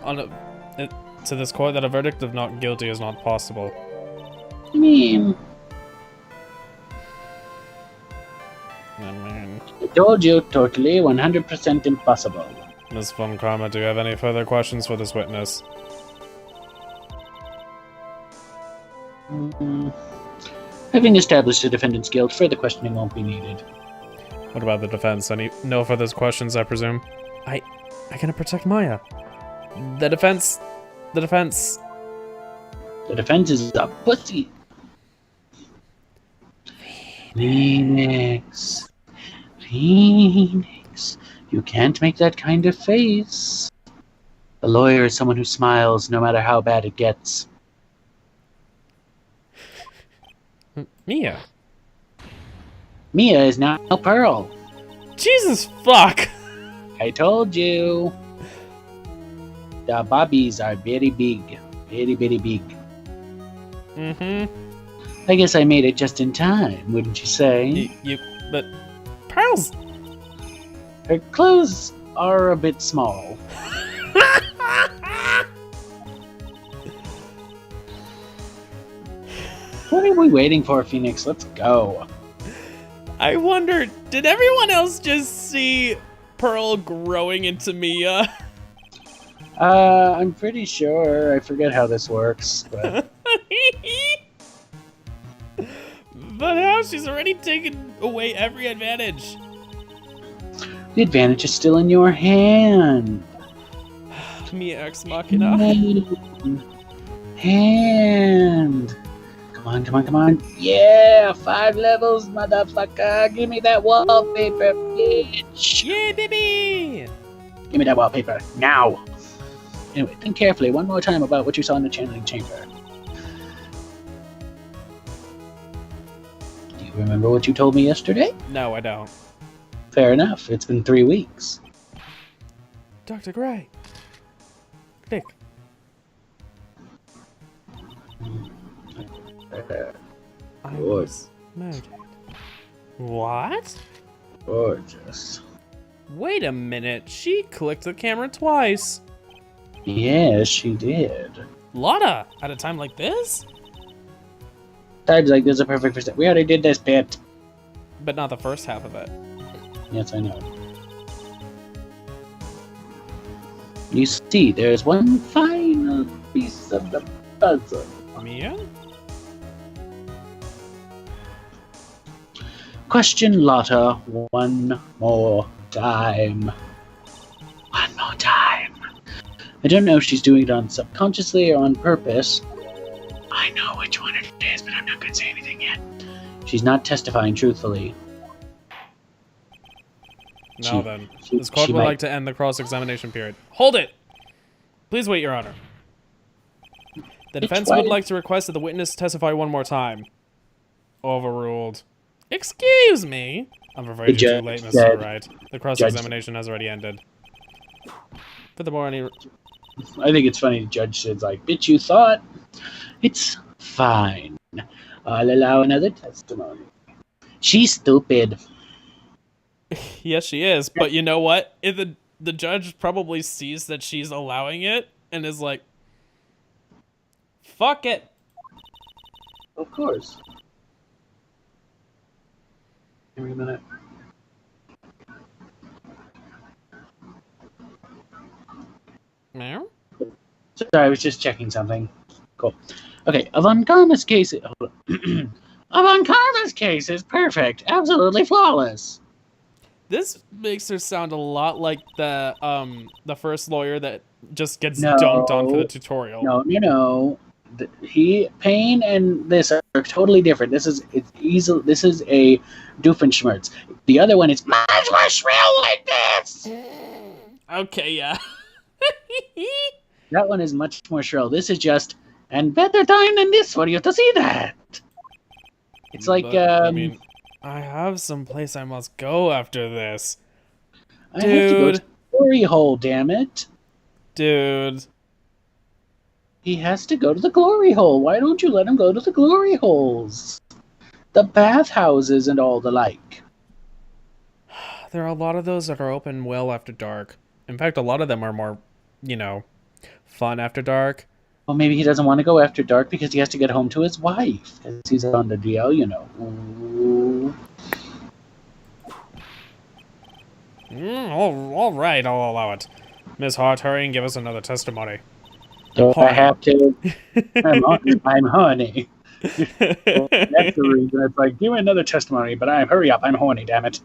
to this court that a verdict of not guilty is not possible. I mean... I told you, totally 100% impossible. Ms. Von Karma, do you have any further questions for this witness? Having established the defendant's guilt, further questioning won't be needed. What about the defense? No further questions, I presume? I gotta protect Maya. The defense... The defense is a pussy. Phoenix. You can't make that kind of face. A lawyer is someone who smiles no matter how bad it gets. Mia. Mia is now Pearl. Jesus fuck! I told you. The bobbies are very big. Very, very big. Mm-hmm. I guess I made it just in time, wouldn't you say? But Pearl's... Her clothes are a bit small. What are we waiting for, Phoenix? Let's go. I wonder, did everyone else just see Pearl growing into Mia? I'm pretty sure. I forget how this works, but... But how? She's already taken away every advantage. The advantage is still in your hand. Mia Ex Machina. Hand. Come on. Yeah, 5 levels, motherfucker. Give me that wallpaper, bitch. Yeah, baby. Give me that wallpaper, now. Anyway, think carefully one more time about what you saw in the channeling chamber. Do you remember what you told me yesterday? No, I don't. Fair enough. It's been 3 weeks. Dr. Gray. Nick. I was murdered. What? Gorgeous. Wait a minute. She clicked the camera twice. Yes, she did. Lotta, at a time like this? Times like this are perfect for... We already did this bit. But not the first half of it. Yes, I know. You see, there's one final piece of the puzzle. Mia? Question Lotta one more time. One more time. I don't know if she's doing it on subconsciously or on purpose. I know which one it is, but I'm not going to say anything yet. She's not testifying truthfully. Now then, this court would like to end the cross-examination period. Hold it! Please wait, Your Honor. The defense would like to request that the witness testify one more time. Overruled. Excuse me. I'm afraid you're too late, Mr. Wright. The cross-examination has already ended. Furthermore, I think it's funny the judge says, like, bitch, you thought? It's fine. I'll allow another testimony. She's stupid. Yes, she is. But you know what? If the judge probably sees that she's allowing it and is like, fuck it. Of course. Give me a minute. Meow? Sorry, I was just checking something. Cool. Okay, Von Karma's case. Hold on. Von Karma's case is perfect, absolutely flawless. This makes her sound a lot like the first lawyer that just gets dunked on for the tutorial. No. Pain and this are totally different. This is a Doofenshmirtz. The other one is much more shrill like this. Okay, yeah. That one is much more shrill. This is just and better time than this for you to see that. It's like I mean, I have some place I must go after this. I have to go to the glory hole, damn it. Dude. He has to go to the glory hole. Why don't you let him go to the glory holes? The bathhouses and all the like. There are a lot of those that are open well after dark. In fact, a lot of them are more, fun after dark. Well, maybe he doesn't want to go after dark because he has to get home to his wife. Because he's on the DL, Ooh. All right, I'll allow it. Miss Hart, hurry and give us another testimony. So I have to. I'm honey. Well, that's the reason. It's like, give me another testimony, but hurry up. I'm horny, damn it.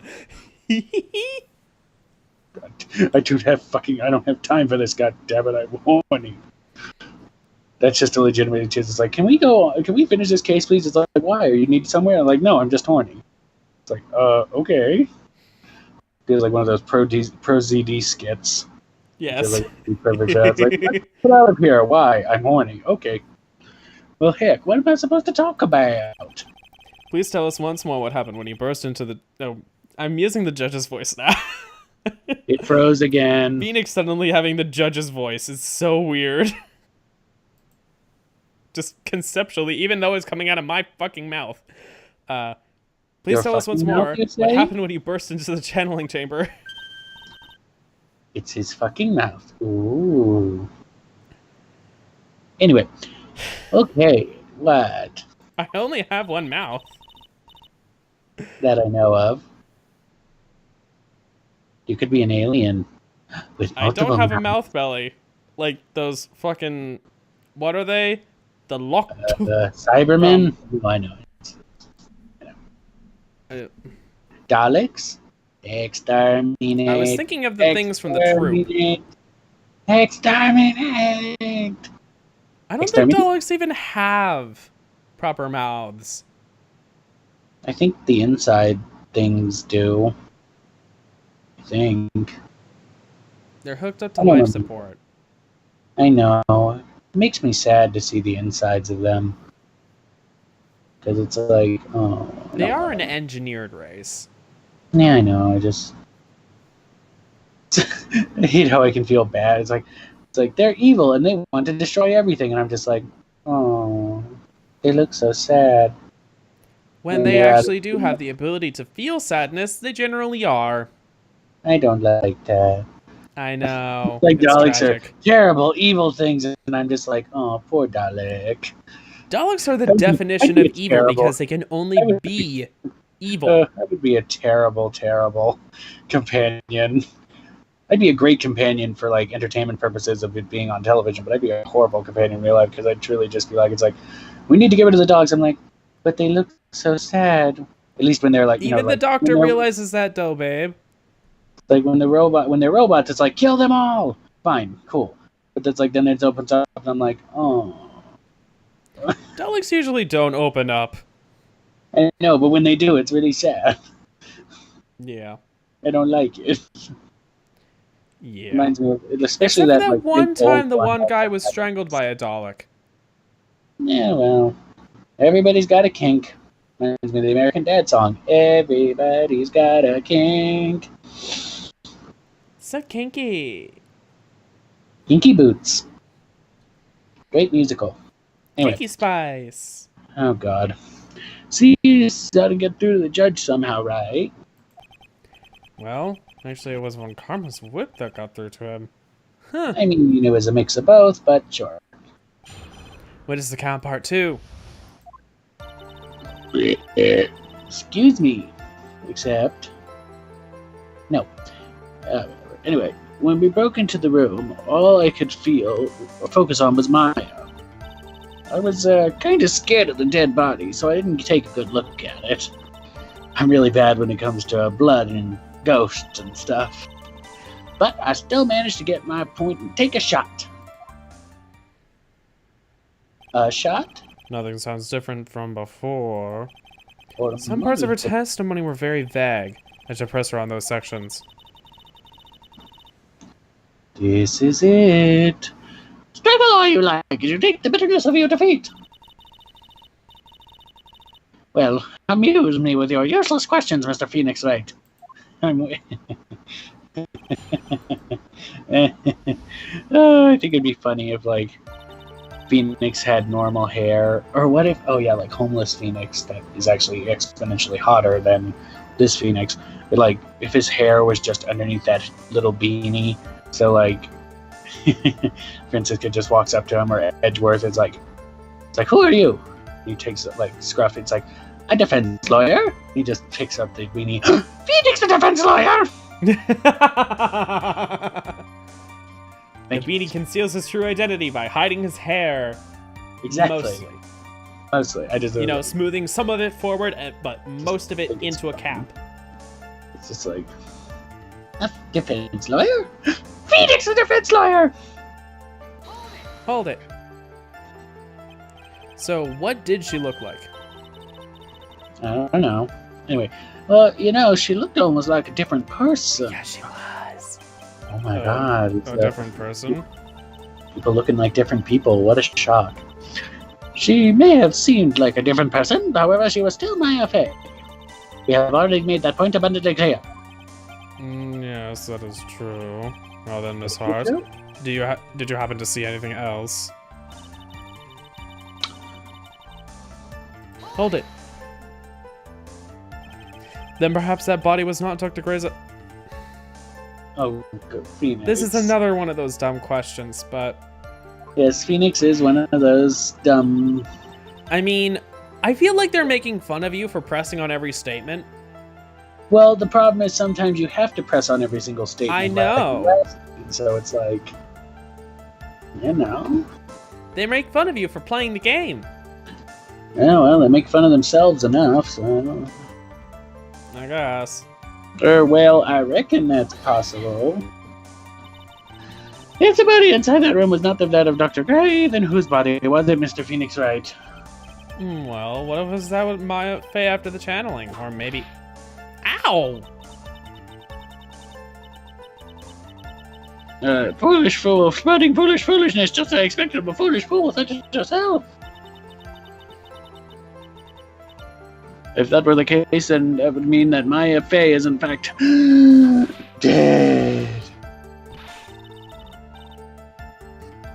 I don't have time for this, god damn it, I'm horny. That's just a legitimate chance. It's like, can we finish this case, please? It's like, why? You need somewhere? I'm like, no, I'm just horny. It's like, okay. Feels like one of those pro ZD skits. Yes. It's like, get out of here. Why? I'm horny. Okay. Well, heck, what am I supposed to talk about? Please tell us once more what happened when you burst into the... Oh, I'm using the judge's voice now. It froze again. Phoenix suddenly having the judge's voice is so weird. Just conceptually, even though it's coming out of my fucking mouth. Please tell us once more what happened when you burst into the channeling chamber. It's his fucking mouth. Ooh. Anyway. Okay. What? I only have one mouth. That I know of. You could be an alien. I don't have a mouth belly. Like those fucking... What are they? The Cybermen? Oh, I know. Daleks? Exterminate. I was thinking of the things from the troop. Exterminate. I don't think Daleks even have proper mouths. I think the inside things do. I think. They're hooked up to life support. I know. It makes me sad to see the insides of them. Because it's like, oh. They are an engineered race. Yeah, I know. I just... I hate how I can feel bad. It's like they're evil and they want to destroy everything. And I'm just like, oh, they look so sad. When they actually do have the ability to feel sadness, they generally are. I don't like that. I know. Like Daleks are terrible, evil things, and I'm just like, oh, poor Dalek. Daleks are the definition of evil because they can only be evil. That would be a terrible, terrible companion. I'd be a great companion for like entertainment purposes of it being on television, but I'd be a horrible companion in real life because I'd truly just be like, it's like, we need to get rid of the dogs. I'm like, but they look so sad. At least when they're like, even the doctor realizes that, though, babe. Like when they're robots, it's like, kill them all. Fine, cool. But that's like, then it opens up, and I'm like, oh. Daleks usually don't open up. I know, but when they do, it's really sad. Yeah. I don't like it. Yeah. Reminds me of, especially Except for that, like, one big time old the one that guy was had- strangled by a Dalek. Yeah, well, everybody's got a kink. Reminds me of the American Dad song. Everybody's got a kink. So kinky. Kinky Boots. Great musical. Anyway. Kinky Spice. Oh, God. See, he's got to get through to the judge somehow, right? Well, actually, it was one Karma's whip that got through to him. Huh. I mean, it was a mix of both, but sure. What is the count part 2? Excuse me. Except... No. Anyway, when we broke into the room, all I could feel or focus on was Maya. I was kind of scared of the dead body, so I didn't take a good look at it. I'm really bad when it comes to blood and ghosts and stuff. But I still managed to get my point and take a shot. A shot? Nothing sounds different from before. Or Some parts of her testimony were very vague. I should press her on those sections. This is it. Struggle all you like as you take the bitterness of your defeat. Well, amuse me with your useless questions, Mr. Phoenix Wright. Oh, I think it'd be funny if, like, Phoenix had normal hair. Or what if, oh yeah, like homeless Phoenix that is actually exponentially hotter than this Phoenix. But, like, if his hair was just underneath that little beanie, so, like, Francisca just walks up to him, or Edgeworth is like, who are you? He takes it, like, scruff. It's like, a defense lawyer. He just picks up the beanie. Phoenix, the defense lawyer. The beanie conceals his true identity by hiding his hair. Exactly. Mostly. I just, smoothing some of it forward, but most of it into a cap. It's just like, a defense lawyer? Phoenix, the defense lawyer! Hold it. So, what did she look like? I don't know. Anyway, well, she looked almost like a different person. Yeah, she was. Oh my God. A different person? People looking like different people. What a shock. She may have seemed like a different person, however, she was still Maya Fey. We have already made that point abundantly clear. Yes, that is true. Well then, Miss Hart, did you happen to see anything else? Hold it. Then perhaps that body was not Dr. Gray's. Oh, good. Phoenix. This is another one of those dumb questions, but... Yes, Phoenix is one of those dumb... I mean, I feel like they're making fun of you for pressing on every statement. Well, the problem is sometimes you have to press on every single statement. I know. So it's like... They make fun of you for playing the game. Yeah, well, they make fun of themselves enough, so... I guess. Well, I reckon that's possible. If the body inside that room was not that of Dr. Gray, then whose body was it, Mr. Phoenix Wright? Well, what if it was that with Maya Fey after the channeling? Or maybe... Ow! Foolish fool, spreading foolish foolishness, just as I expected of a foolish fool such as yourself. If that were the case, then that would mean that Maya Fey is in fact dead.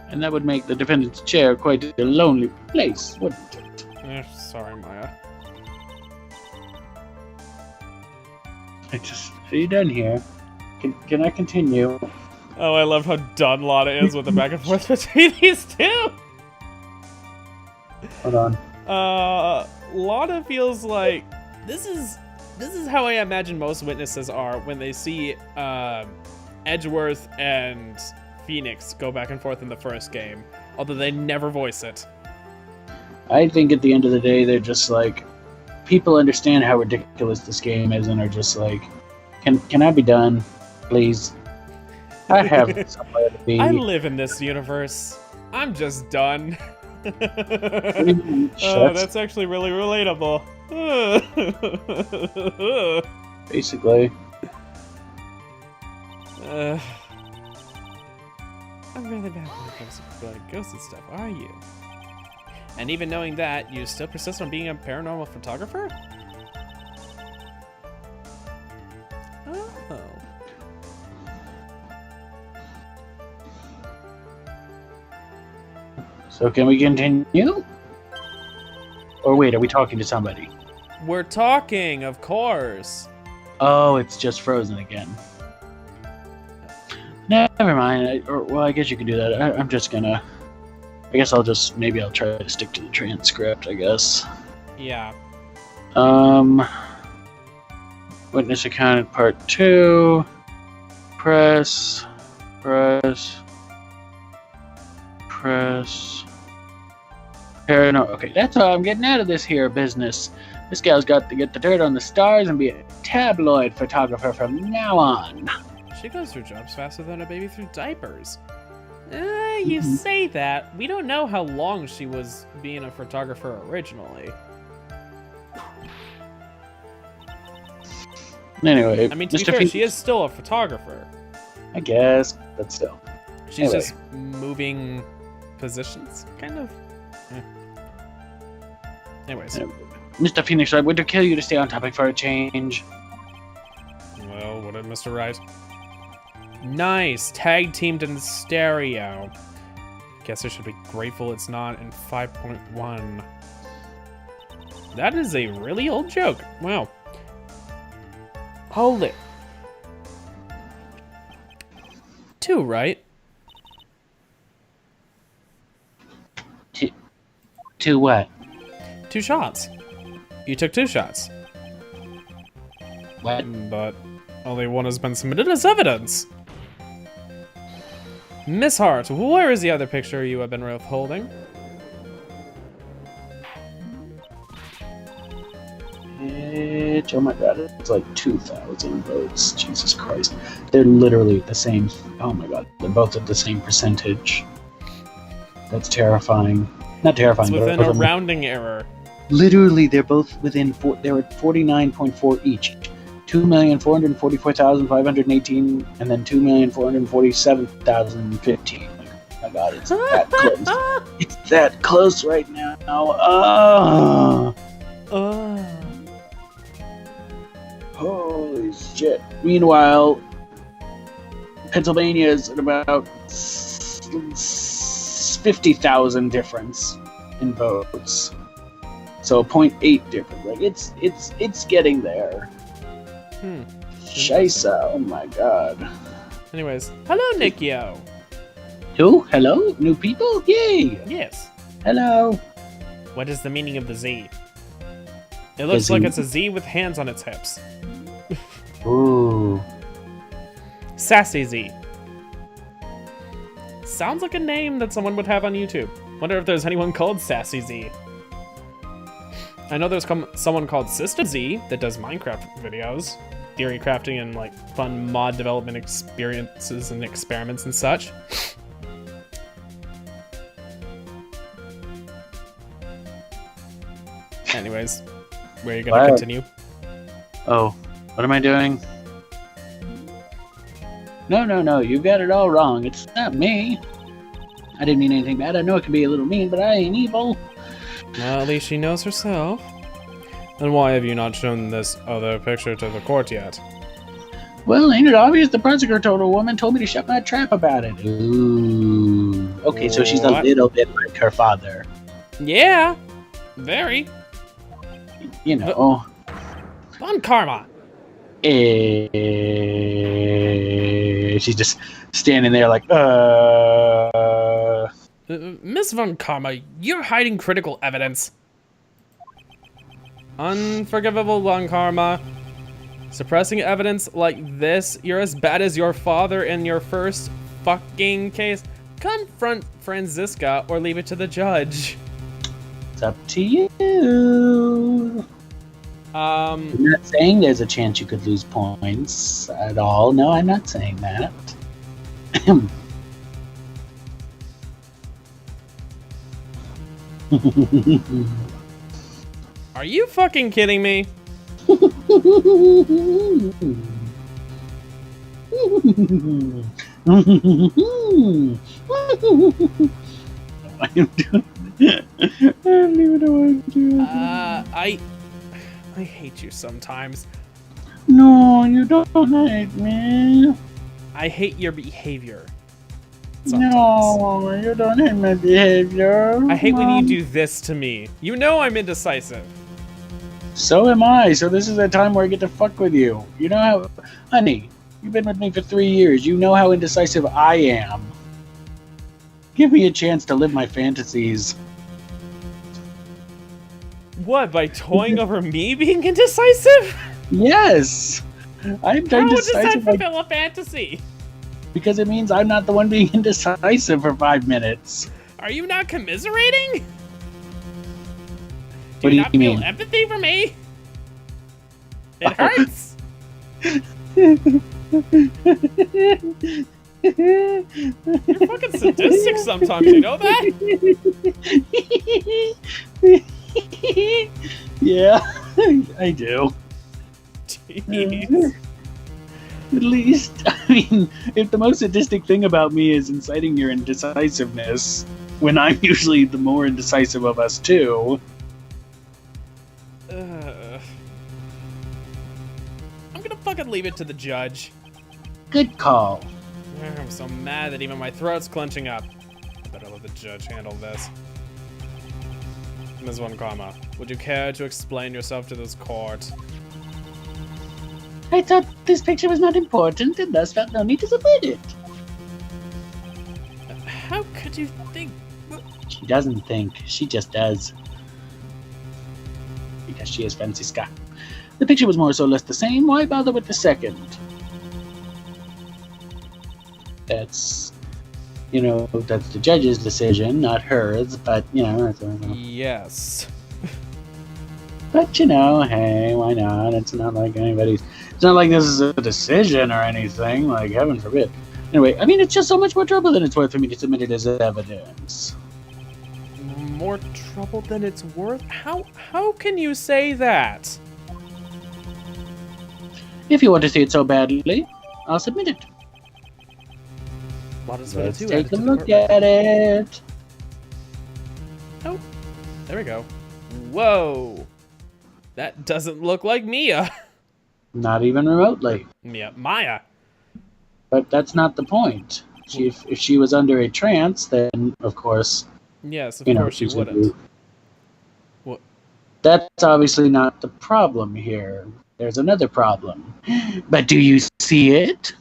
And that would make the defendant's chair quite a lonely place, wouldn't it? Sorry, Maya. Are you done here? Can I continue? Oh, I love how done Lana is with the back and forth between these two! Hold on. Lana feels like this is how I imagine most witnesses are when they see Edgeworth and Phoenix go back and forth in the first game, although they never voice it. I think at the end of the day, they're just like, people understand how ridiculous this game is and are just like, can I be done, please? I have somewhere to be. I live in this universe. I'm just done. That's actually really relatable. Basically. I'm really bad when it comes to ghosts and stuff, are you? And even knowing that, you still persist on being a paranormal photographer? Oh. So can we continue? Or wait, are we talking to somebody? We're talking, of course. Oh, it's just frozen again. Never mind. I guess you can do that. I'm just gonna... I guess maybe I'll try to stick to the transcript, I guess. Yeah. Witness account part 2. Press. No, okay, that's how I'm getting out of this here business. This gal's got to get the dirt on the stars and be a tabloid photographer from now on. She goes through jobs faster than a baby through diapers. You say that. We don't know how long she was being a photographer originally. Anyway, I mean, to be fair, she is still a photographer. I guess, but still. She's just moving positions, kind of. Anyways. Mr. Phoenix Wright, would it kill you to stay on topic for a change? Well, what did Mr. Wright? Nice! Tag teamed in stereo. Guess I should be grateful it's not in 5.1. That is a really old joke. Wow. Hold it. 2, right? 2 what? 2 shots. You took 2 shots. What? But only one has been submitted as evidence. Miss Hart, where is the other picture you have been holding? Oh my god, it's like 2,000 votes. Jesus Christ. They're literally the same. Oh my god, they're both at the same percentage. That's terrifying. Not terrifying, It's but within a rounding error. Literally, they're both within they're at 49.4 each. 2,444,518 and then 2,447,015. Oh my god, it's that close. It's that close right now. Holy shit. Meanwhile, Pennsylvania's at about 50,000 difference in votes. So 0.8 difference. Like it's getting there. Scheisse, oh my god. Anyways, hello Nikio. Who? Hello? New people? Yay! Yes. Hello. What is the meaning of the Z? It looks like it's a Z with hands on its hips. Ooh. Sassy Z. Sounds like a name that someone would have on YouTube. Wonder if there's anyone called Sassy Z. I know there's someone called Sister Z that does Minecraft videos, theory crafting, and like fun mod development experiences and experiments and such. Anyways, where are you gonna continue? Oh, what am I doing? No, you got it all wrong. It's not me. I didn't mean anything bad. I know it can be a little mean, but I ain't evil. Well, at least she knows herself. Then why have you not shown this other picture to the court yet? Well, ain't it obvious? The prosecutor woman told me to shut my trap about it. Ooh. Okay, so she's a little bit like her father. Yeah, very. You know. Von Karma. She's just standing there like, Miss Von Karma, you're hiding critical evidence. Unforgivable, Von Karma. Suppressing evidence like this, you're as bad as your father in your first fucking case. Confront Franziska or leave it to the judge. It's up to you. I'm not saying there's a chance you could lose points at all. No, I'm not saying that. Are you fucking kidding me? I am doing. I don't even know what I'm doing. I hate you sometimes. No, you don't hate me. I hate your behavior. Sometimes. No, you don't hate my behavior. I hate when you Mom. do this to me. You know I'm indecisive. So am I. So this is a time where I get to fuck with you. You know how, honey, you've been with me for 3 years. You know how indecisive I am. Give me a chance to live my fantasies. What, by toying over me being indecisive? Yes. I'm How does that indecisive fulfill a fantasy? because it means I'm not the one being indecisive for 5 minutes. Are you not commiserating? What do you not feel mean? empathy for me? It hurts. You're fucking sadistic sometimes, you know that? Yeah, I do. Jeez. At least, I mean, if the most sadistic thing about me is inciting your indecisiveness, when I'm usually the more indecisive of us two. I'm gonna fucking leave it to the judge. Good call. I'm so mad that even my throat's clenching up. I better let the judge handle this. Ms. Wankama, would you care to explain yourself to this court? I thought this picture was not important and thus felt no need to submit it. How could you think? She doesn't think, she just does. Because she is Francisca. The picture was more so less the same, why bother with the second? That's, that's the judge's decision, not hers, but, Yes. But, hey, why not? It's not like anybody's... It's not like this is a decision or anything, like, heaven forbid. Anyway, I mean, it's just so much more trouble than it's worth for me to submit it as evidence. More trouble than it's worth? How can you say that? If you want to see it so badly, I'll submit it. Let's take a look at it. Oh, there we go. Whoa. That doesn't look like Mia. Not even remotely. Maya. But that's not the point. If she was under a trance, then, of course... Yes, of course she wouldn't. What? That's obviously not the problem here. There's another problem. But do you see it?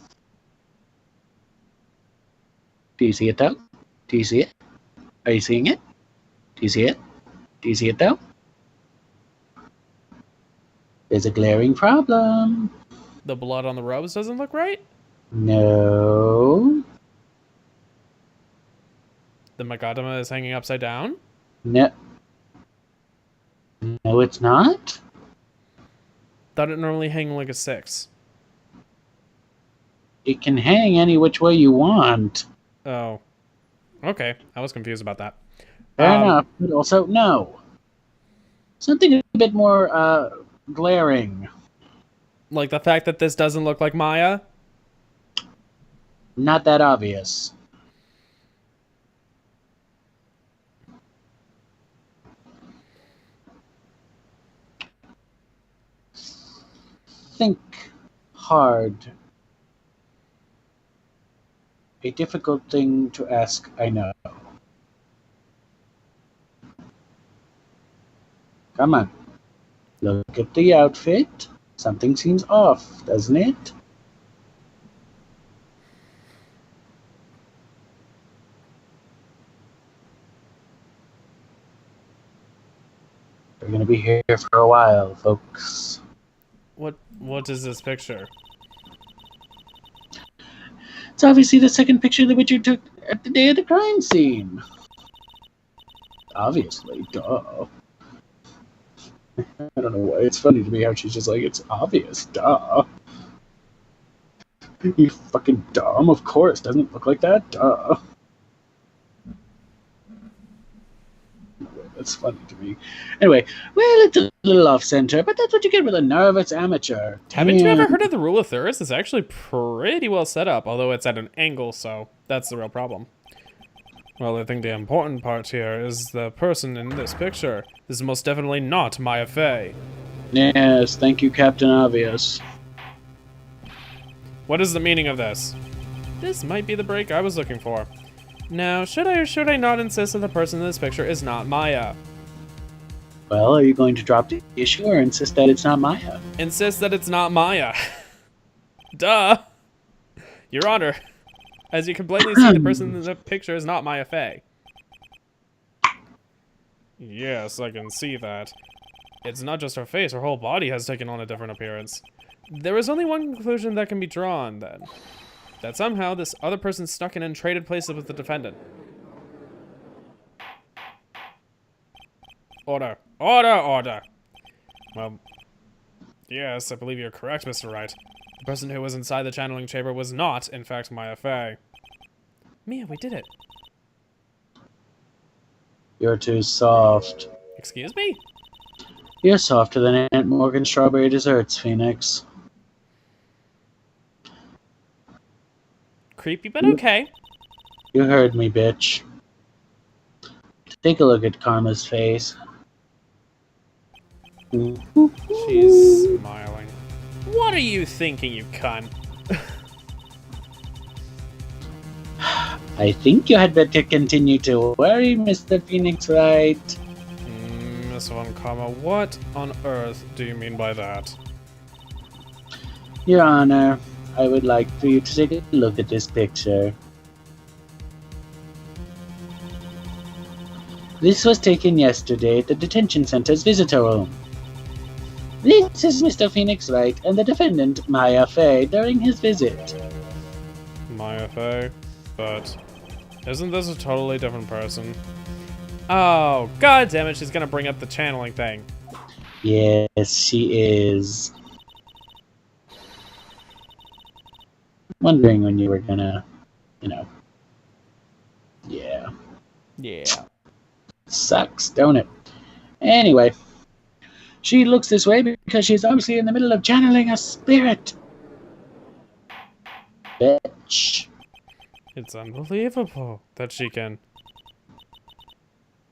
Do you see it, though? Do you see it? Are you seeing it? Do you see it? Do you see it, though? There's a glaring problem. The blood on the robes doesn't look right? No. The Magadama is hanging upside down? No. No, it's not. Thought it normally hang like a 6. It can hang any which way you want. Oh. Okay, I was confused about that. Fair enough, but also, no. Something a bit more, glaring. Like the fact that this doesn't look like Maya? Not that obvious. Think hard. A difficult thing to ask, I know. Come on. Look at the outfit. Something seems off, doesn't it? We're gonna be here for a while, folks. What is this picture? It's obviously the second picture that Witcher took at the day of the crime scene. Obviously, duh. I don't know why. It's funny to me how she's just like, it's obvious, duh. You fucking dumb, of course. Doesn't it look like that? Duh. That's funny to me. Anyway, well, it's a little off-center, but that's what you get with a nervous amateur. Haven't you ever heard of the rule of thirds? It's actually pretty well set up, although it's at an angle, so that's the real problem. Well, I think the important part here is the person in this picture. This is most definitely not Maya Fey. Yes, thank you, Captain Obvious. What is the meaning of this? This might be the break I was looking for. Now, should I or should I not insist that the person in this picture is not Maya? Well, are you going to drop the issue or insist that it's not Maya? Insist that it's not Maya. Duh. Your Honor, as you can plainly see, the person in the picture is not Maya Fey. Yes, I can see that. It's not just her face, her whole body has taken on a different appearance. There is only one conclusion that can be drawn, then. That somehow this other person snuck in and traded places with the defendant. Order. Order, order. Well, yes, I believe you're correct, Mr. Wright. The person who was inside the channeling chamber was not, in fact, Maya Fey. Mia, we did it. You're too soft. Excuse me? You're softer than Aunt Morgan's strawberry desserts, Phoenix. Creepy, but okay. You heard me, bitch. Take a look at Karma's face. She's smiling. What are you thinking, you cunt? I think you had better continue to worry, Mr. Phoenix Wright. Miss Von Karma, what on earth do you mean by that? Your Honor, I would like for you to take a look at this picture. This was taken yesterday at the detention center's visitor room. This is Mr. Phoenix Wright and the defendant, Maya Fey, during his visit. Maya Fey? But isn't this a totally different person? Oh, god damn it, she's gonna bring up the channeling thing. Yes, she is. Wondering when you were gonna, yeah. Yeah. Sucks, don't it? Anyway, she looks this way because she's obviously in the middle of channeling a spirit. Bitch. It's unbelievable that she can.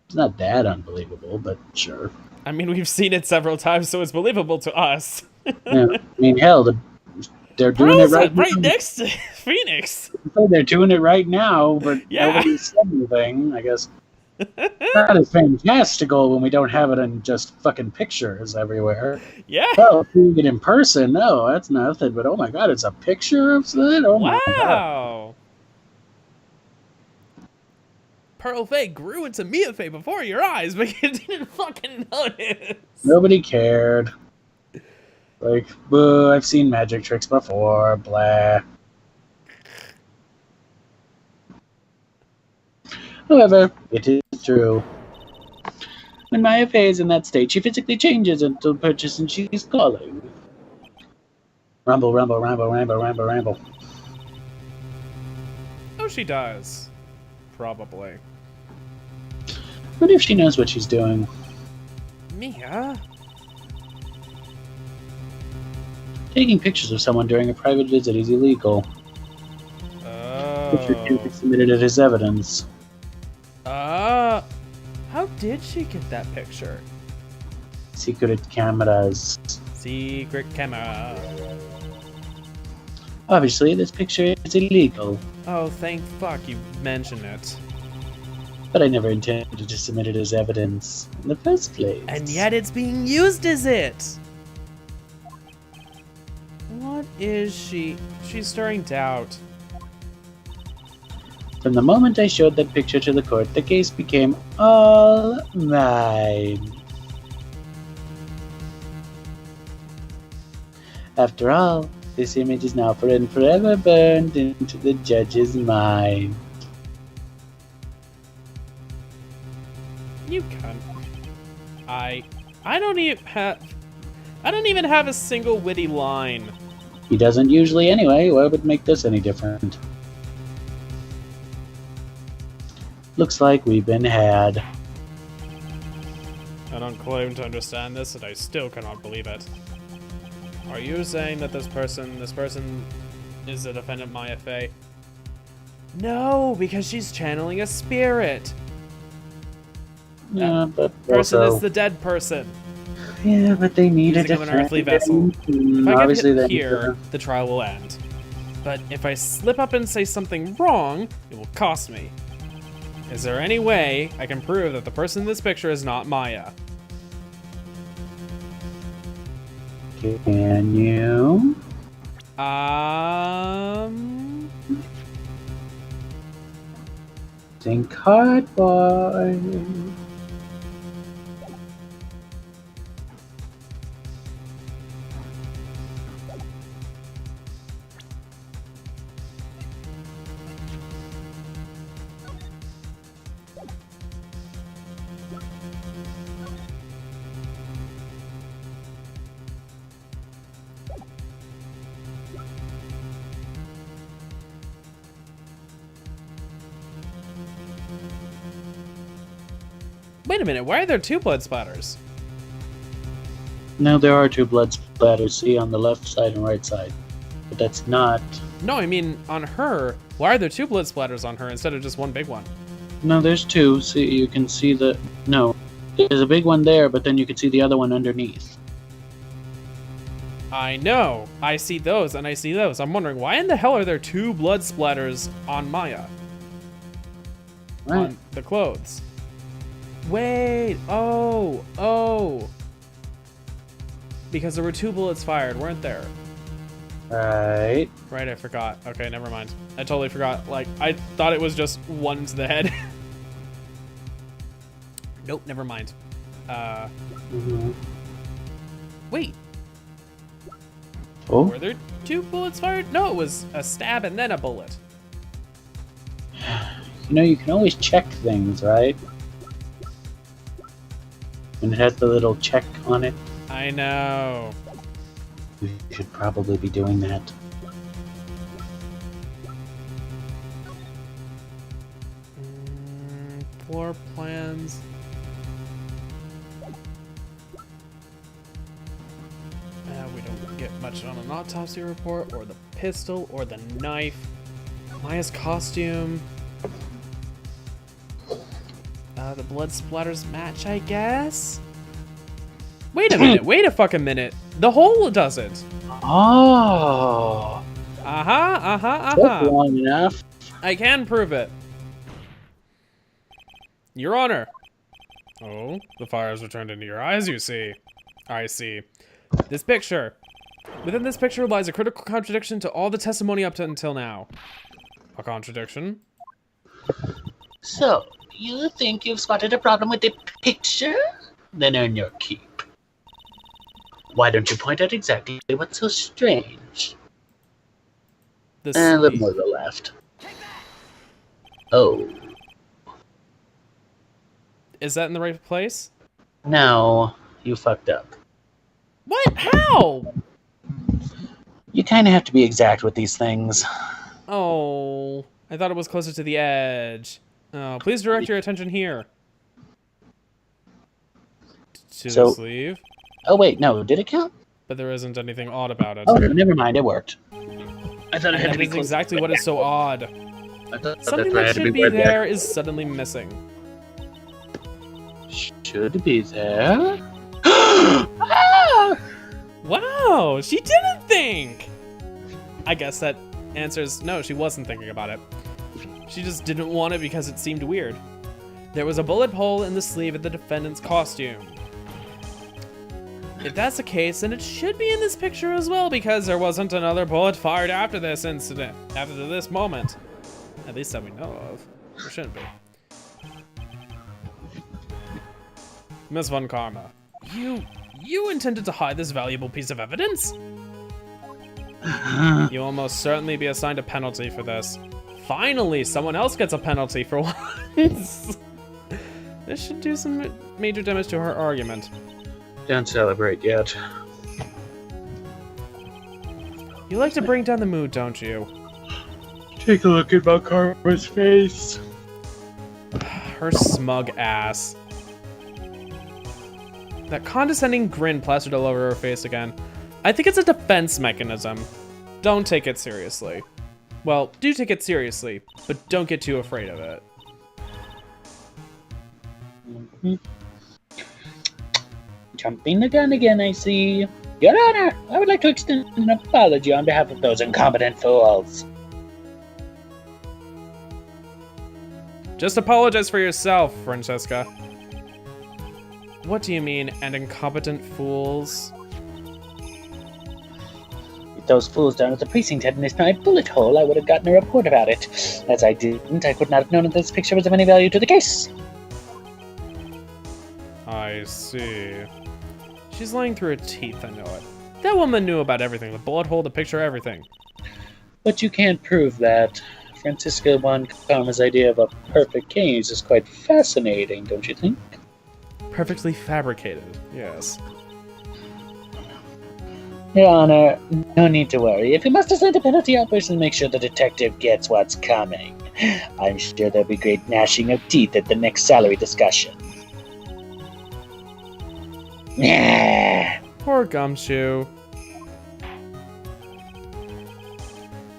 It's not that unbelievable, but sure. I mean, we've seen it several times, so it's believable to us. Yeah, I mean, hell, they're doing it right now. Next to Phoenix. They're doing it right now, but nobody said anything, I guess. Not as fantastical when we don't have it in just fucking pictures everywhere. Yeah. Oh, seeing it in person, no, that's nothing. But oh my god, it's a picture of it? Oh my god. Wow. Pearl Fey grew into Mia Fey before your eyes, but you didn't fucking notice. Nobody cared. Like, boo, I've seen magic tricks before, blah. However, it is true. When Maya Fey is in that state, she physically changes until purchase and she's calling. Rumble, rumble, rumble, rumble, rumble, rumble. Oh, she does. Probably. What if she knows what she's doing? Mia? Taking pictures of someone during a private visit is illegal. Picture can be submitted as evidence. How did she get that picture? Secret cameras. Secret camera. Obviously, this picture is illegal. Oh, thank fuck you mentioned it. But I never intended to submit it as evidence in the first place. And yet it's being used as it! What is she? She's stirring doubt. From the moment I showed that picture to the court, the case became all mine. After all, this image is now forever burned into the judge's mind. You cunt. I don't even have a single witty line. He doesn't usually anyway. Why would make this any different? Looks like we've been had. I don't claim to understand this, and I still cannot believe it. Are you saying that this person is the defendant Maya Fey? No, because she's channeling a spirit. Yeah, but Person also, is the dead person. yeah, but they need Using a of an earthly vessel. If I Obviously, get hit here, the trial will end. But if I slip up and say something wrong, it will cost me. Is there any way I can prove that the person in this picture is not Maya? Can you? Think hard, boy. Wait a minute, why are there two blood splatters? No, there are two blood splatters, see, on the left side and right side. But that's not... No, I mean, on her, why are there two blood splatters on her instead of just one big one? No, there's two. See, you can see the... No. There's a big one there, but then you can see the other one underneath. I know. I see those, and I see those. I'm wondering, why in the hell are there two blood splatters on Maya? Right. On the clothes. Wait. Oh. Because there were two bullets fired, weren't there? Right. Right, I forgot. Okay, never mind. I totally forgot. Like, I thought it was just one to the head. Nope, never mind. Wait. Oh? Were there two bullets fired? No, it was a stab and then a bullet. You know, you can always check things, right? And it has the little check on it. I know. You should probably be doing that. Floor plans. We don't get much on an autopsy report, or the pistol, or the knife. Maya's costume. The blood splatters match, I guess? Wait a minute, wait a fucking minute. The hole doesn't. Oh! Uh-huh. Long enough. I can prove it. Your Honor. Oh, the fire has returned into your eyes, you see. I see. This picture. Within this picture lies a critical contradiction to all the testimony up to until now. A contradiction? So, you think you've spotted a problem with the picture? Then earn your keep. Why don't you point out exactly what's so strange? A little more to the left. Oh. Is that in the right place? No, you fucked up. What? How? You kind of have to be exact with these things. Oh, I thought it was closer to the edge. Oh, please direct your attention here. To the sleeve. Oh wait, no, did it count? But there isn't anything odd about it. Oh, never mind, it worked. I thought it had And to be that is exactly what is so odd. Something Something that should be there is suddenly missing. Should be there. Ah! Wow, she didn't think! I guess that answers no, she wasn't thinking about it. She just didn't want it because it seemed weird. There was a bullet hole in the sleeve of the defendant's costume. If that's the case, then it should be in this picture as well, because there wasn't another bullet fired after this incident, after this moment. At least that we know of. There shouldn't be. Miss Von Karma, you intended to hide this valuable piece of evidence? You'll almost certainly be assigned a penalty for this. Finally, someone else gets a penalty for once. This should do some major damage to her argument. Don't celebrate yet. You like to bring down the mood, don't you? Take a look at Von Karma's face. Her smug ass. That condescending grin plastered all over her face again. I think it's a defense mechanism. Don't take it seriously. Well, do take it seriously, but don't get too afraid of it. Jumping the gun again, I see. Your Honor, I would like to extend an apology on behalf of those incompetent fools. Just apologize for yourself, Francesca. What do you mean, and incompetent fools? If those fools down at the precinct had missed my bullet hole, I would have gotten a report about it. As I didn't, I could not have known that this picture was of any value to the case. I see. She's lying through her teeth, I know it. That woman knew about everything, the bullet hole, the picture, everything. But you can't prove that. Francisca von Karma's idea of a perfect case is quite fascinating, don't you think? Perfectly fabricated, yes. Your Honor, no need to worry. If you must assign a penalty, I'll personally make sure the detective gets what's coming. I'm sure there'll be great gnashing of teeth at the next salary discussion. Poor Gumshoe.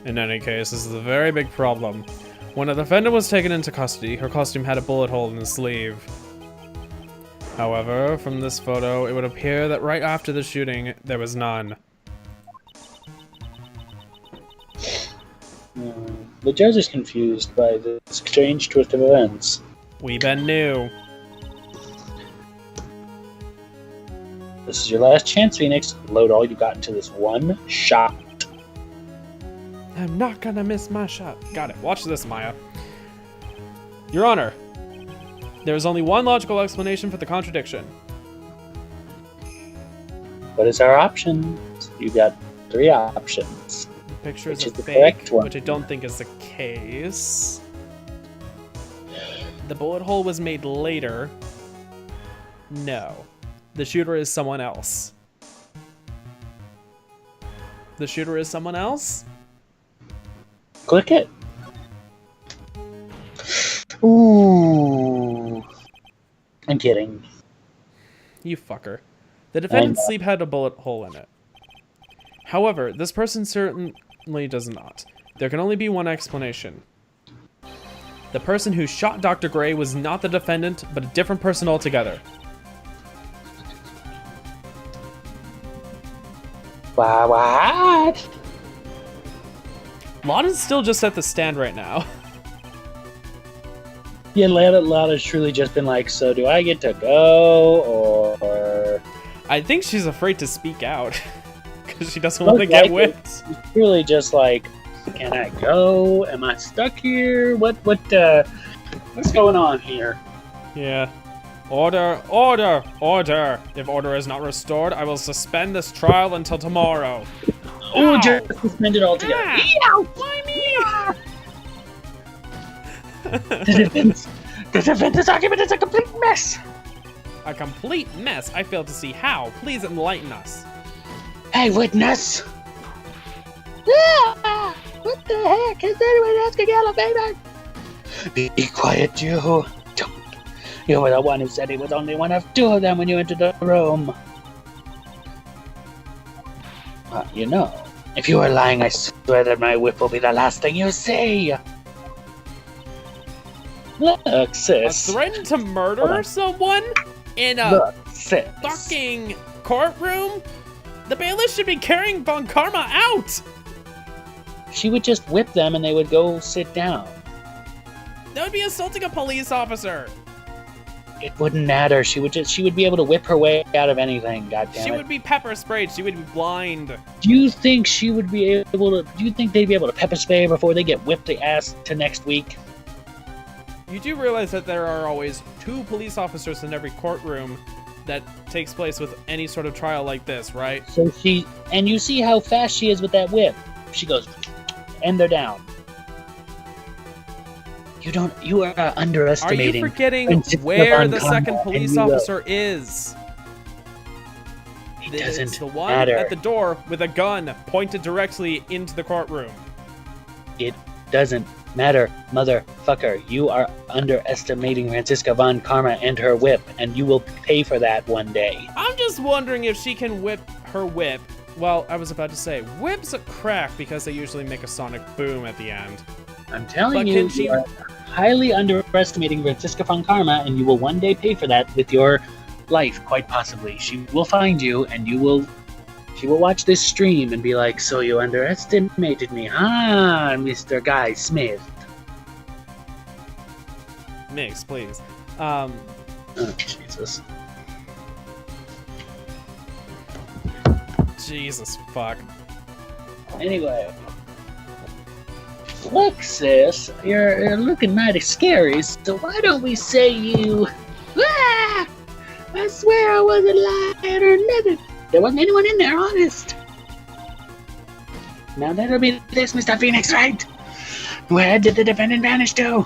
In any case, this is a very big problem. When a defendant was taken into custody, her costume had a bullet hole in the sleeve. However, from this photo, it would appear that right after the shooting, there was none. The judge is confused by this strange twist of events. We been new. This is your last chance, Phoenix. Load all you got into this one shot. I'm not gonna miss my shot. Got it. Watch this, Maya. Your Honor, there is only one logical explanation for the contradiction. What is our options? You got 3 options. The picture is Which a is the fake, correct one? which I don't think is the case. The bullet hole was made later. No. The shooter is someone else. The shooter is someone else? Click it. Ooh. I'm kidding. You fucker. The defendant's sleeve had a bullet hole in it. However, this person certainly does not. There can only be one explanation. The person who shot Dr. Gray was not the defendant, but a different person altogether. What? Lana's still just at the stand right now. Yeah, Lana's truly just been like, so do I get to go, or... I think she's afraid to speak out. Because she doesn't want to get whipped. She's truly just like, can I go? Am I stuck here? What's going on here? Yeah. Order, order, order. If order is not restored, I will suspend this trial until tomorrow. Oh, just suspend it altogether. Why me? The defense argument is a complete mess. A complete mess? I fail to see how. Please enlighten us. Hey, witness. What the heck? Is anyone asking elevator? Be quiet, you. Don't. You were the one who said he was only one of 2 of them when you entered the room. You know, if you are lying, I swear that my whip will be the last thing you see. Look, sis. Threatened to murder someone in a sis. fucking courtroom? The bailiff should be carrying Von Karma out! She would just whip them and they would go sit down. That would be assaulting a police officer. It wouldn't matter. She would be able to whip her way out of anything. Goddamn She it. would be pepper sprayed. She would be blind. Do you think she would be able to? Do you think they'd be able to pepper spray before they get whipped the ass to next week? You do realize that there are always 2 police officers in every courtroom that takes place with any sort of trial like this, right? So and you see how fast she is with that whip. She goes, and they're down. You are underestimating. Are you forgetting where the second police officer is? It doesn't It's the one matter. at the door with a gun pointed directly into the courtroom. It doesn't matter, motherfucker. You are underestimating Franziska von Karma and her whip, and you will pay for that one day. I'm just wondering if she can whip her whip. Well, I was about to say, whips a crack because they usually make a sonic boom at the end. I'm telling But you, can she- you are highly underestimating Franziska von Karma, and you will one day pay for that with your life, quite possibly. She will find you, and she will watch this stream and be like, so you underestimated me, huh, Mr. Guy Smith? Mix, please. Oh, Jesus. Jesus fuck. Anyway. Look, sis, you're looking mighty scary, so why don't we say you... Ah! I swear I wasn't lying or nothing. There wasn't anyone in there, honest. Now that'll be this, Mr. Phoenix Wright. Where did the defendant vanish to?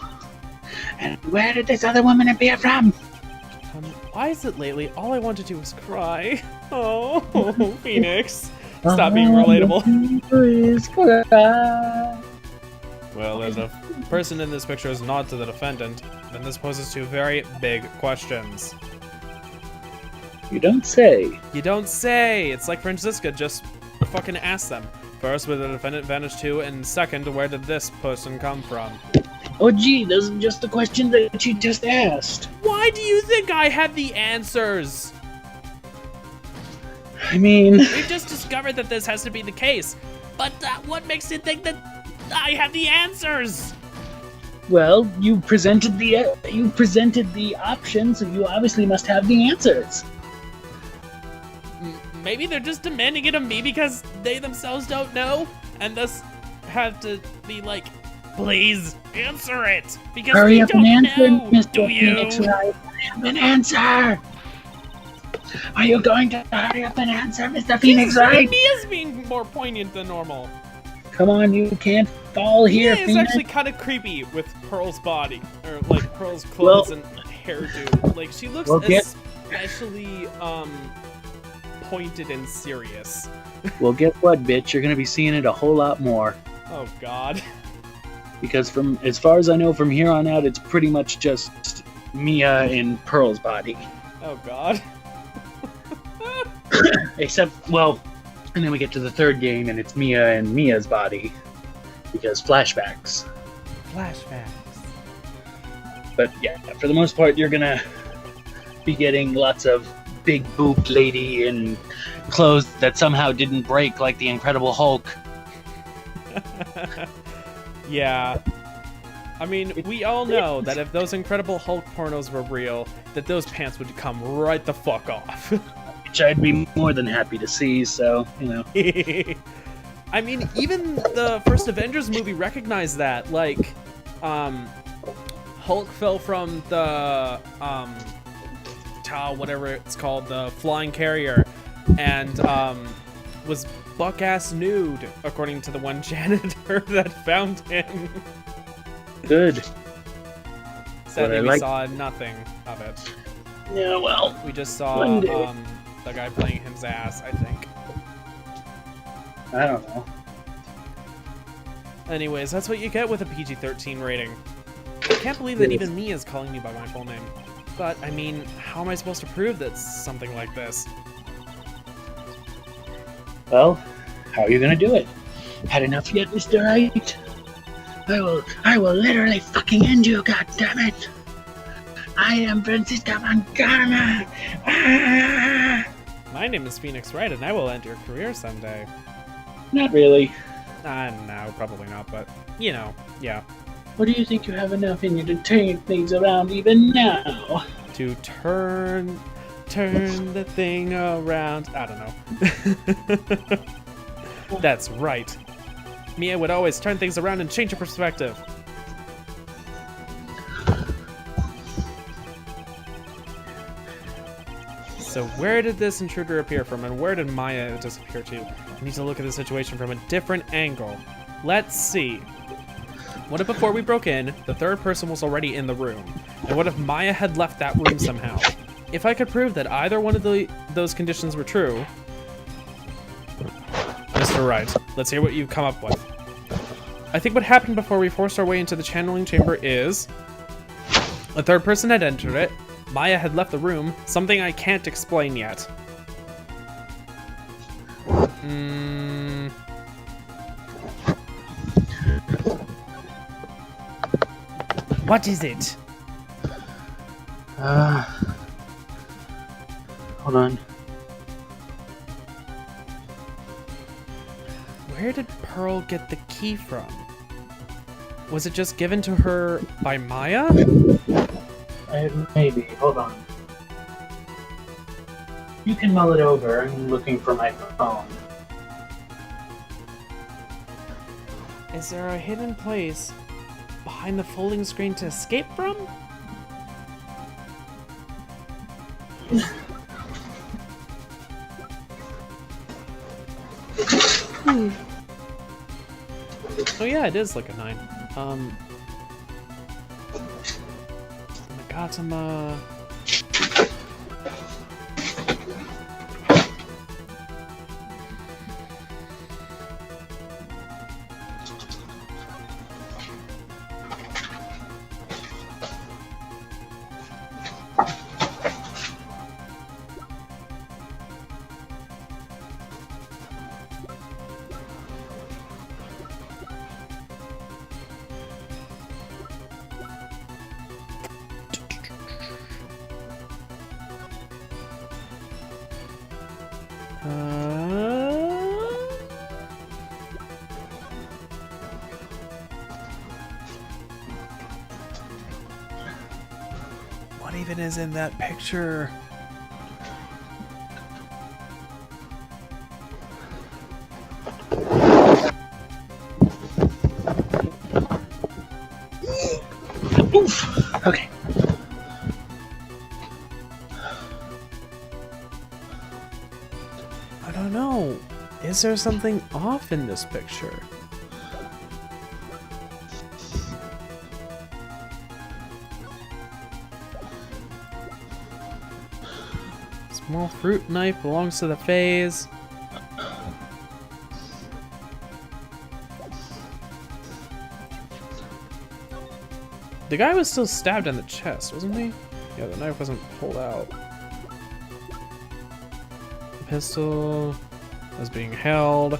And where did this other woman appear from? Why is it lately all I want to do is cry? Oh, Phoenix. Stop being relatable. Well, if the person in this picture is not to the defendant, then this poses two very big questions. You don't say. You don't say! It's like Franziska, just fucking ask them. First, where the defendant vanished to, and second, where did this person come from? Oh gee, those are just the questions that you just asked. Why do you think I have the answers? I mean... We've just discovered that this has to be the case, but what makes you think that I have the answers? Well, you presented the options, so you obviously must have the answers. Maybe they're just demanding it of me because they themselves don't know, and thus have to be like, please answer it, because Hurry we up and don't answer, know, Mr. do Phoenix you? Wright. Hurry up and answer! Are you going to hurry up and answer, Mr. Phoenix Wright? Mia's being more poignant than normal. Come on, you can't fall here, Mia is Phoenix. actually kind of creepy with Pearl's body, or like Pearl's clothes and hairdo. Like she looks especially pointed and serious. Well, guess what, bitch? You're gonna be seeing it a whole lot more. Oh God. Because from as far as I know, from here on out, it's pretty much just Mia in Pearl's body. Oh God. Except, well, and then we get to the third game, and it's Mia and Mia's body. Because flashbacks. Flashbacks. But yeah, for the most part, you're gonna be getting lots of big boobed lady in clothes that somehow didn't break, like the Incredible Hulk. Yeah. I mean, we all know that if those Incredible Hulk pornos were real, that those pants would come right the fuck off. Which I'd be more than happy to see, so, you know. I mean, even the first Avengers movie recognized that. Like, Hulk fell from the, whatever it's called, the flying carrier, and, was buck-ass nude, according to the one janitor that found him. Good. Sadly, we saw nothing of it. Yeah, well. We just saw, the guy playing his ass, I think. I don't know. Anyways, that's what you get with a PG-13 rating. I can't believe that even me is calling me by my full name. But, I mean, how am I supposed to prove that something like this? Well, how are you gonna do it? Had enough yet, Mr. Wright? I will literally fucking end you, goddammit! I am Franziska von Karma! Ah! My name is Phoenix Wright, and I will end your career someday. Not really. No, probably not, but, you know, yeah. Or do you think you have enough in you to turn things around even now? To turn the thing around. I don't know. That's right. Mia would always turn things around and change her perspective. So where did this intruder appear from, and where did Maya disappear to? I need to look at the situation from a different angle. Let's see. What if before we broke in, the third person was already in the room? And what if Maya had left that room somehow? If I could prove that either one of those conditions were true... Mr. Wright, let's hear what you've come up with. I think what happened before we forced our way into the channeling chamber is a third person had entered it. Maya had left the room, something I can't explain yet. What is it? Hold on. Where did Pearl get the key from? Was it just given to her by Maya? Maybe. Hold on. You can mull it over. I'm looking for my phone. Is there a hidden place behind the folding screen to escape from? Oh yeah, it is like a 9. Oh my god, some what even is in that picture? Oof. Okay. I don't know. Is there something off in this picture? Small fruit knife belongs to the phase. The guy was still stabbed in the chest, wasn't he? Yeah, the knife wasn't pulled out. The pistol was being held.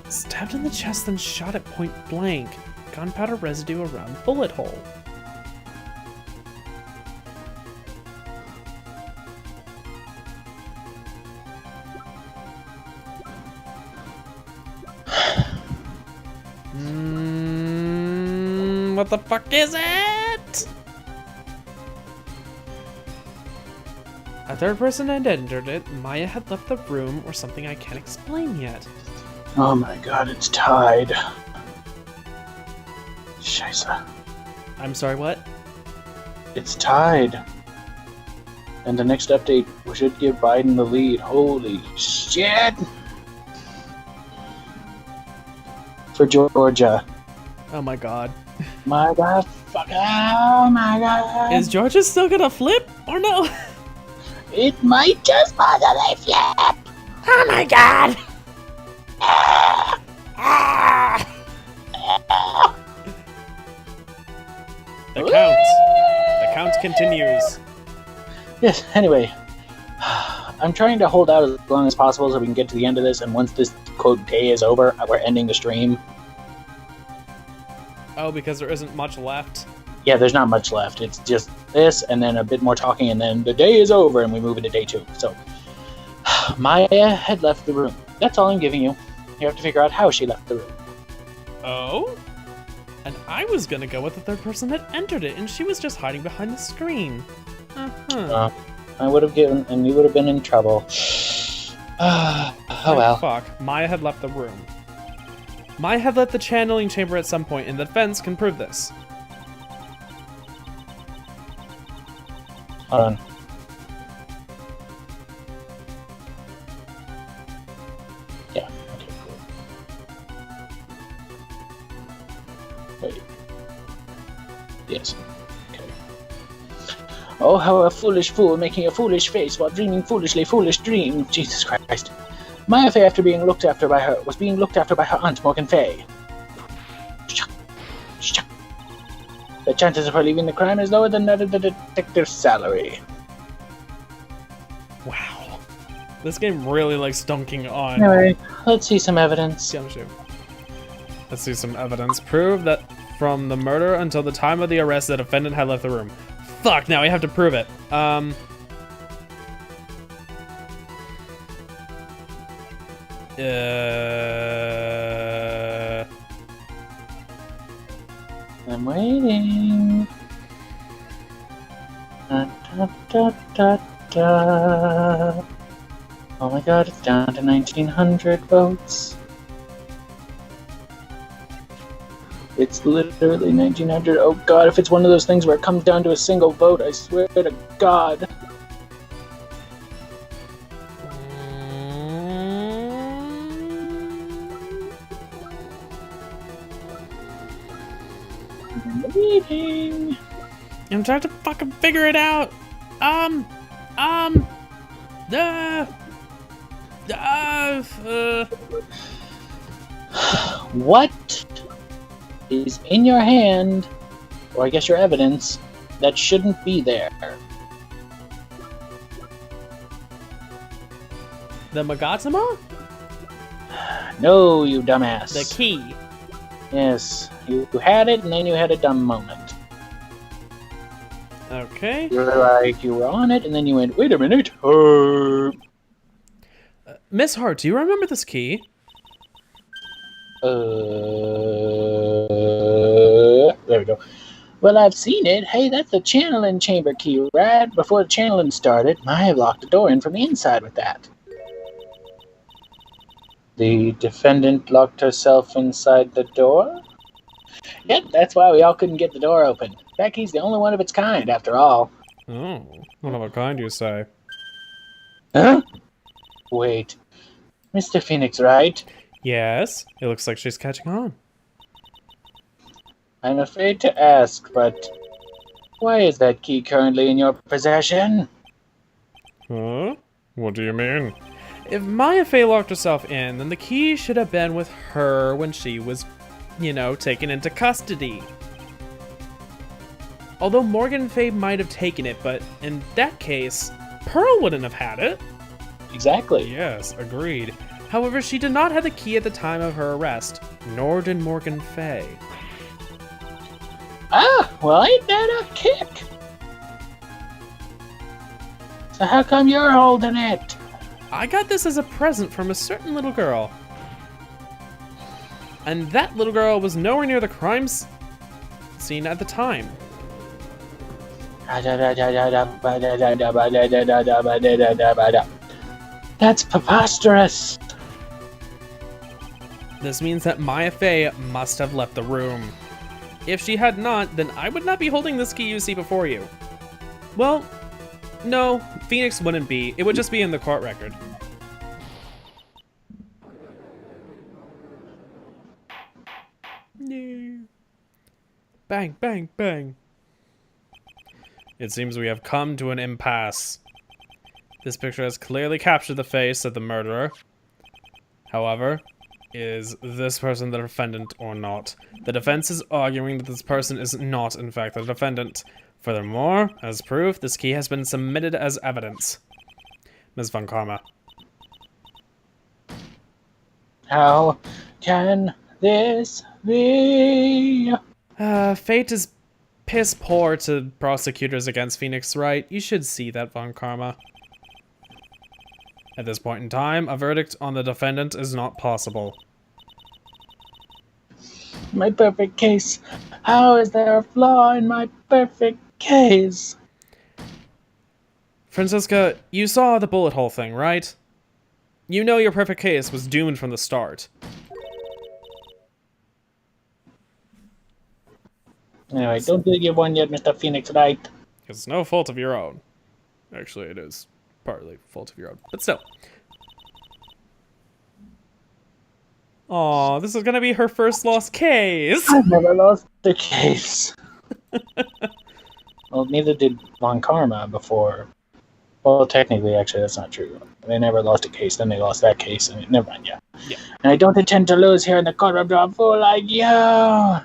Stabbed in the chest, then shot at point blank. Gunpowder residue around bullet hole. What the fuck is it? A third person had entered it. Maya had left the room, or something I can't explain yet. Oh my god, it's tied. Scheisse. I'm sorry, what? It's tied. And the next update should give Biden the lead. Holy shit! For Georgia. Oh my god. My god, fuck, oh my god. Is Georgia still gonna flip, or no? It might just possibly flip. Oh my god! The count continues. Yes, anyway. I'm trying to hold out as long as possible so we can get to the end of this, and once this, quote, day is over, we're ending the stream. Oh, because there isn't much left? Yeah, there's not much left. It's just this, and then a bit more talking, and then the day is over, and we move into day 2. So, Maya had left the room. That's all I'm giving you. You have to figure out how she left the room. Oh? And I was gonna go with the third person that entered it, and she was just hiding behind the screen. I would have given, and you would have been in trouble. Oh well. Fuck, Maya had left the room. Maya had left the channeling chamber at some point, and the defense can prove this. Hold on. Yeah, okay, cool. Wait. Yes. Okay. Oh, how a foolish fool making a foolish face while dreaming foolishly foolish dreams. Jesus Christ. Maya Fey, after being looked after by her, was being looked after by her aunt, Morgan Fey. The chances of her leaving the crime is lower than that of the detective's salary. Wow. This game really likes dunking on... Anyway, let's see some evidence. Yeah, sure. Let's see some evidence. Prove that from the murder until the time of the arrest, the defendant had left the room. Fuck, now we have to prove it. I'm waiting. Da, da, da, da, da. Oh my god, it's down to 1900 votes. It's literally 1900. Oh god, if it's one of those things where it comes down to a single vote, I swear to god. Waiting. I'm trying to fucking figure it out. What is in your hand, or I guess your evidence, that shouldn't be there? The Magatama? No, you dumbass. The key. Yes, you had it, and then you had a dumb moment. Okay. You were like, you were on it, and then you went, wait a minute. Miss Hart, do you remember this key? There we go. Well, I've seen it. Hey, that's the channeling chamber key, right? Before the channeling started, I have locked the door in from the inside with that. The defendant locked herself inside the door? Yep, that's why we all couldn't get the door open. That key's the only one of its kind, after all. Oh, one of a kind, you say? Huh? Wait. Mr. Phoenix Wright? Yes, it looks like she's catching on. I'm afraid to ask, but why is that key currently in your possession? Huh? What do you mean? If Maya Fey locked herself in, then the key should have been with her when she was, taken into custody. Although Morgan Fey might have taken it, but in that case, Pearl wouldn't have had it. Exactly. Yes, agreed. However, she did not have the key at the time of her arrest, nor did Morgan Fey. Ah, well, ain't that a kick? So how come you're holding it? I got this as a present from a certain little girl. And that little girl was nowhere near the crime scene at the time. That's preposterous. This means that Maya Fey must have left the room. If she had not, then I would not be holding this key you see before you. Well, no, Phoenix wouldn't be. It would just be in the court record. Yeah. Bang, bang, bang. It seems we have come to an impasse. This picture has clearly captured the face of the murderer. However, is this person the defendant or not? The defense is arguing that this person is not, in fact, the defendant. Furthermore, as proof, this key has been submitted as evidence. Ms. Von Karma. How can this be? Fate is piss poor to prosecutors against Phoenix Wright. You should see that, Von Karma. At this point in time, a verdict on the defendant is not possible. My perfect case. How is there a flaw in my perfect case? Francisca, you saw the bullet hole thing, right? You know your perfect case was doomed from the start. Anyway, don't do your one yet, Mr. Phoenix Wright. It's no fault of your own. Actually, it is partly fault of your own, but still. Aw, this is gonna be her first lost case. I've never lost a case. Well, neither did Von Karma before. Well, technically, actually, that's not true. They never lost a case. Then they lost that case. I mean, never mind. Yeah. And I don't intend to lose here in the court of a fool like you. I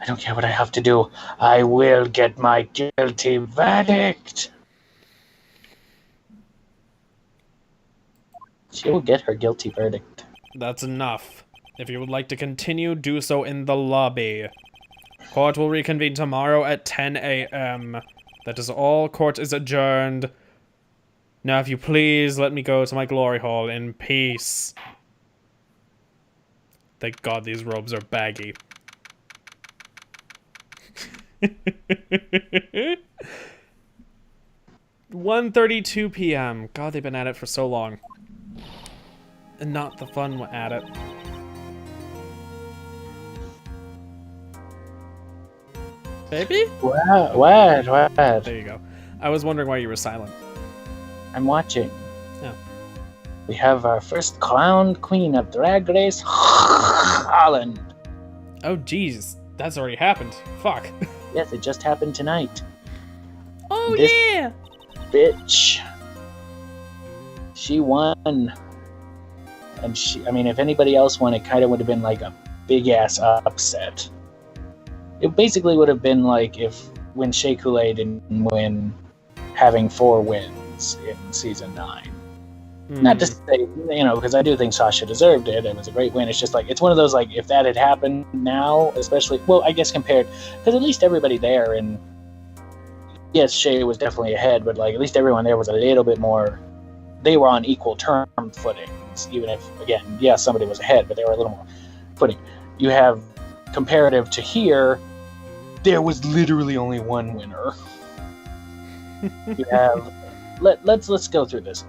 don't care what I have to do. I will get my guilty verdict. She will get her guilty verdict. That's enough. If you would like to continue, do so in the lobby. Court will reconvene tomorrow at 10 a.m. That is all. Court is adjourned. Now, if you please, let me go to my glory hall in peace. Thank God these robes are baggy. 1:32 p.m. God, they've been at it for so long. And not the fun at it. Baby? What? There you go. I was wondering why you were silent. I'm watching. Yeah. We have our first crowned queen of Drag Race Holland. Oh, jeez. That's already happened. Fuck. Yes, it just happened tonight. Oh, This yeah! bitch. She won. And I mean, if anybody else won, it kind of would have been like a big-ass upset. It basically would have been like when Shea Coulee didn't win, having 4 wins in Season 9. Not to say, because I do think Sasha deserved it. It was a great win. It's just like, it's one of those, like, if that had happened now, especially, well, I guess compared, because at least everybody there, and yes, Shea was definitely ahead, but like, at least everyone there was a little bit more, they were on equal term footings, even if, again, yeah, somebody was ahead, but they were a little more footing. You have, comparative to here, there was literally only one winner. You have, let's go through this.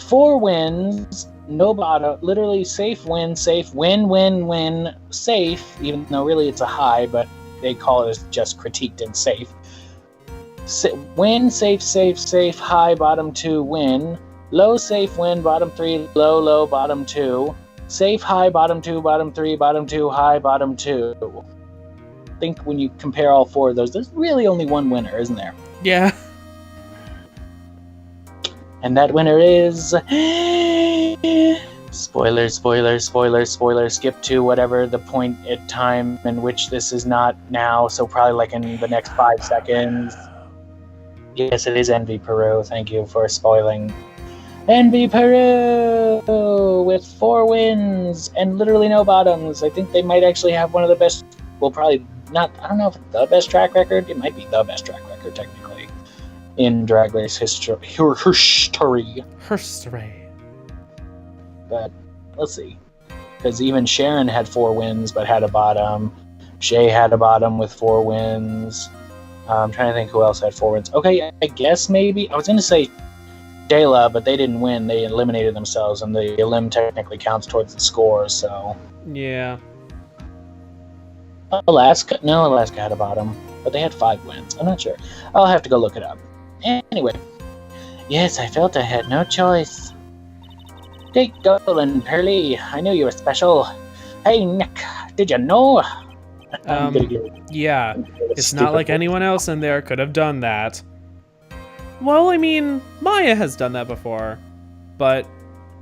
4 wins, no bottom, literally safe, win, safe, win, safe, even though really it's a high, but they call it as just critiqued and safe. Win, safe, high, bottom 2, win. Low, safe, win, bottom 3, low, bottom 2. Safe, high, bottom 2, bottom 3, bottom 2, high, bottom 2. I think when you compare all 4 of those, there's really only one winner, isn't there? Yeah. And that winner is... Spoiler, skip to whatever the point in time in which this is not now, so probably like in the next 5 seconds. Yes, it is Envy Peru. Thank you for spoiling. Envy Peru with 4 wins and literally no bottoms. I think they might actually have one of the best, well, probably not, I don't know if the best track record. It might be the best track record, technically, in Drag Race history. But let's see. Because even Sharon had 4 wins but had a bottom. Shea had a bottom with 4 wins. I'm trying to think who else had 4 wins. Okay, I guess maybe. I was going to say Dela, but they didn't win. They eliminated themselves, and the elim technically counts towards the score, so... Yeah. Alaska had a bottom, but they had 5 wins. I'm not sure. I'll have to go look it up. Anyway. Yes, I felt I had no choice. Take Golan, Pearly. I knew you were special. Hey, Nick, did you know? Yeah. It's not like anyone else in there could have done that. Well, I mean, Maya has done that before. But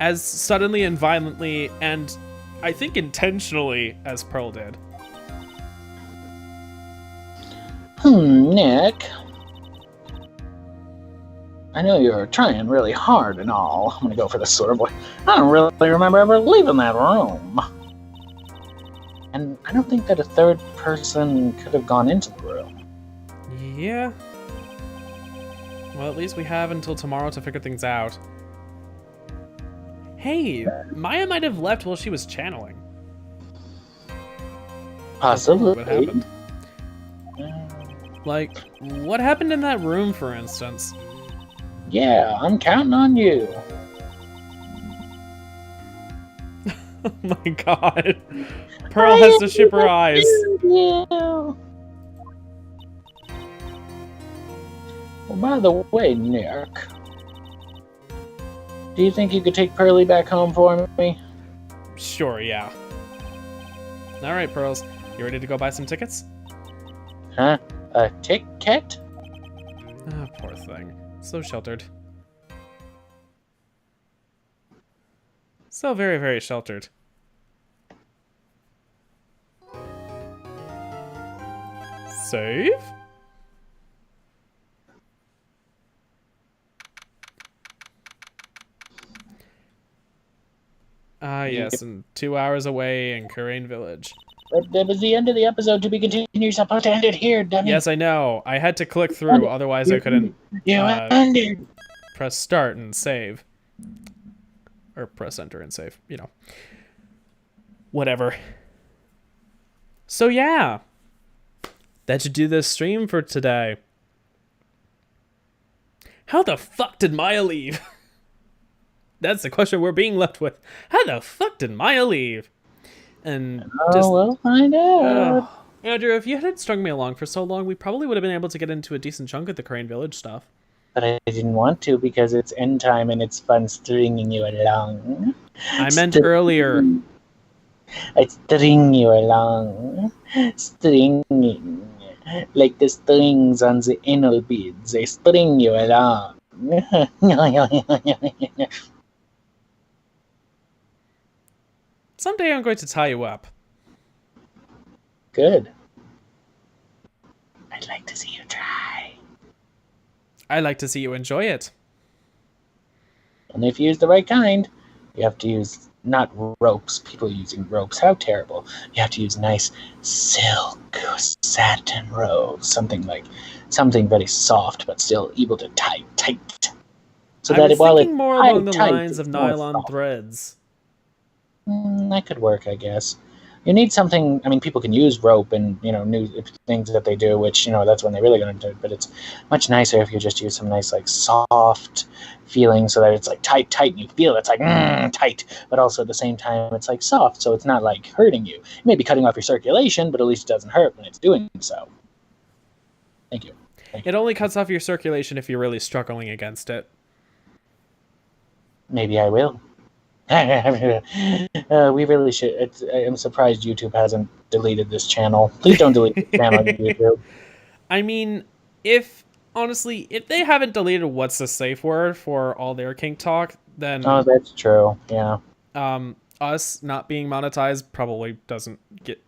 as suddenly and violently, and I think intentionally, as Pearl did. Nick. I know you're trying really hard and all. I'm gonna go for this sort of voice. I don't really remember ever leaving that room. And I don't think that a third person could have gone into the room. Yeah. Well, at least we have until tomorrow to figure things out. Hey, Maya might have left while she was channeling. Possibly. What happened? Like, what happened in that room, for instance? Yeah, I'm counting on you. Oh my god. Pearl has to ship her eyes. Yeah. Well, by the way, Nick, do you think you could take Pearly back home for me? Sure, yeah. Alright, Pearls. You ready to go buy some tickets? Huh? A ticket? Ah, poor thing. So sheltered. So very, very sheltered. Save? Ah, yes, and 2 hours away in Kurain Village. But that was the end of the episode. To be continued. You're supposed to end it here, dummy. Yes, I know. I had to click through, otherwise I couldn't press start and save. Or press enter and save, you know. Whatever. So yeah. That should do this stream for today. How the fuck did Maya leave? That's the question we're being left with. How the fuck did Maya leave? And we'll find out. Andrew, if you hadn't strung me along for so long, we probably would have been able to get into a decent chunk of the Kurain Village stuff. But I didn't want to because it's end time and it's fun stringing you along. I meant earlier. I string you along. Stringing. Like the strings on the anal beads. They string you along. Someday I'm going to tie you up. Good. I'd like to see you try. I like to see you enjoy it. And if you use the right kind, you have to use not ropes. People using ropes. How terrible. You have to use nice silk satin ropes. Something very soft, but still able to tie tight. So I was thinking more along the lines of nylon threads. That could work, I guess. You need something. I mean, people can use rope and new things that they do, which that's when they're really going to do it. But it's much nicer if you just use some nice soft feeling, so that it's tight, and you feel it's tight, but also at the same time it's soft, so it's not hurting you. It may be cutting off your circulation, but at least it doesn't hurt when it's doing so. Thank you. It only cuts off your circulation if you're really struggling against it. Maybe I will. We really should. I'm surprised YouTube hasn't deleted this channel. Please don't delete the channel, YouTube. I mean, honestly, if they haven't deleted what's the safe word for all their kink talk, then oh, that's true. Yeah. Us not being monetized probably doesn't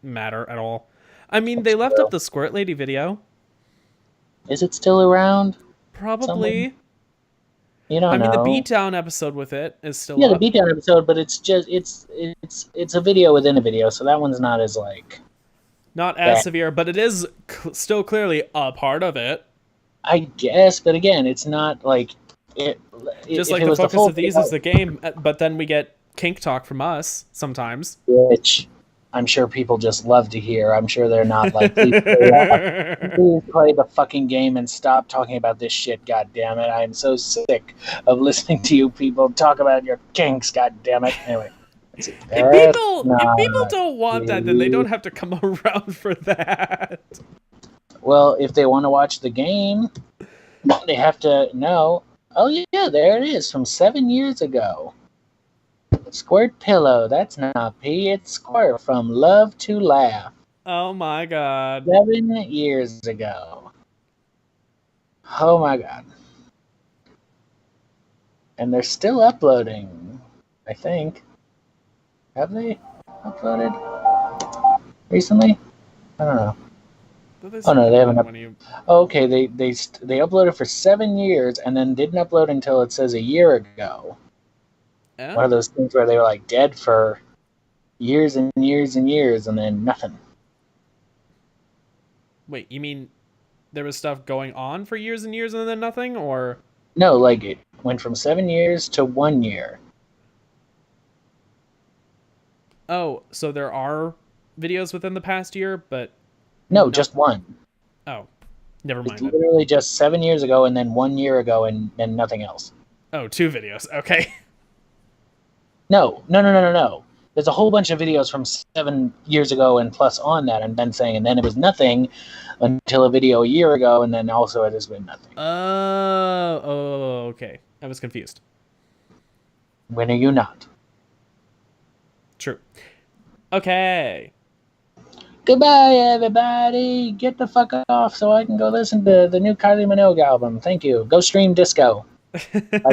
matter at all. I mean, they left up the Squirt Lady video. Is it still around? Probably. Somewhere? You don't know. I mean, the beatdown episode with it is still up. The beatdown episode, but it's just it's a video within a video, so that one's not as not as severe, but it is still clearly a part of it. I guess, but again, it's not it. Just like the focus of these is the game, but then we get kink talk from us sometimes, which I'm sure people just love to hear. I'm sure they're not please play the fucking game and stop talking about this shit, goddammit. I'm so sick of listening to you people talk about your kinks, goddammit. Anyway. If people don't want that, then they don't have to come around for that. Well, if they want to watch the game, they have to know. Oh, yeah, there it is from 7 years ago. Squirt Pillow, that's not pee, it's Squirt from Love to Laugh. Oh my god. 7 years ago. Oh my god. And they're still uploading, I think. Have they uploaded recently? I don't know. Oh no, they haven't. Okay, they uploaded for 7 years and then didn't upload until it says a year ago. Oh. One of those things where they were dead for years and years and years and then nothing. Wait, you mean there was stuff going on for years and years and then nothing, or? No, it went from 7 years to 1 year. Oh, so there are videos within the past year, but... No, just one. Oh, never mind. It's literally just 7 years ago and then 1 year ago and nothing else. Oh, 2 videos. Okay. No. There's a whole bunch of videos from 7 years ago and plus on that, and then saying, and then it was nothing until a video a year ago, and then also it has been nothing. Oh, okay. I was confused. When are you not? True. Okay. Goodbye, everybody. Get the fuck off so I can go listen to the new Kylie Minogue album. Thank you. Go stream Disco by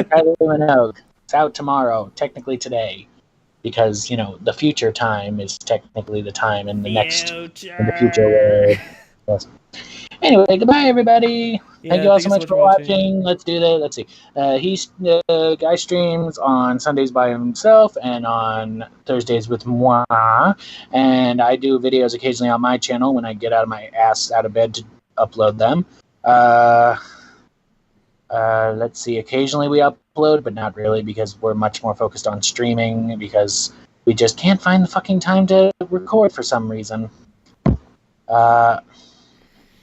Kylie Minogue. It's out tomorrow, technically today, because the future time is technically the time in the future. Where, yes. Anyway, goodbye, everybody. Thank you all so much for watching. Let's do that. Let's see. Guy streams on Sundays by himself and on Thursdays with moi. And I do videos occasionally on my channel when I get out of my ass out of bed to upload them. Let's see. Occasionally we upload, but not really because we're much more focused on streaming because we just can't find the fucking time to record for some reason.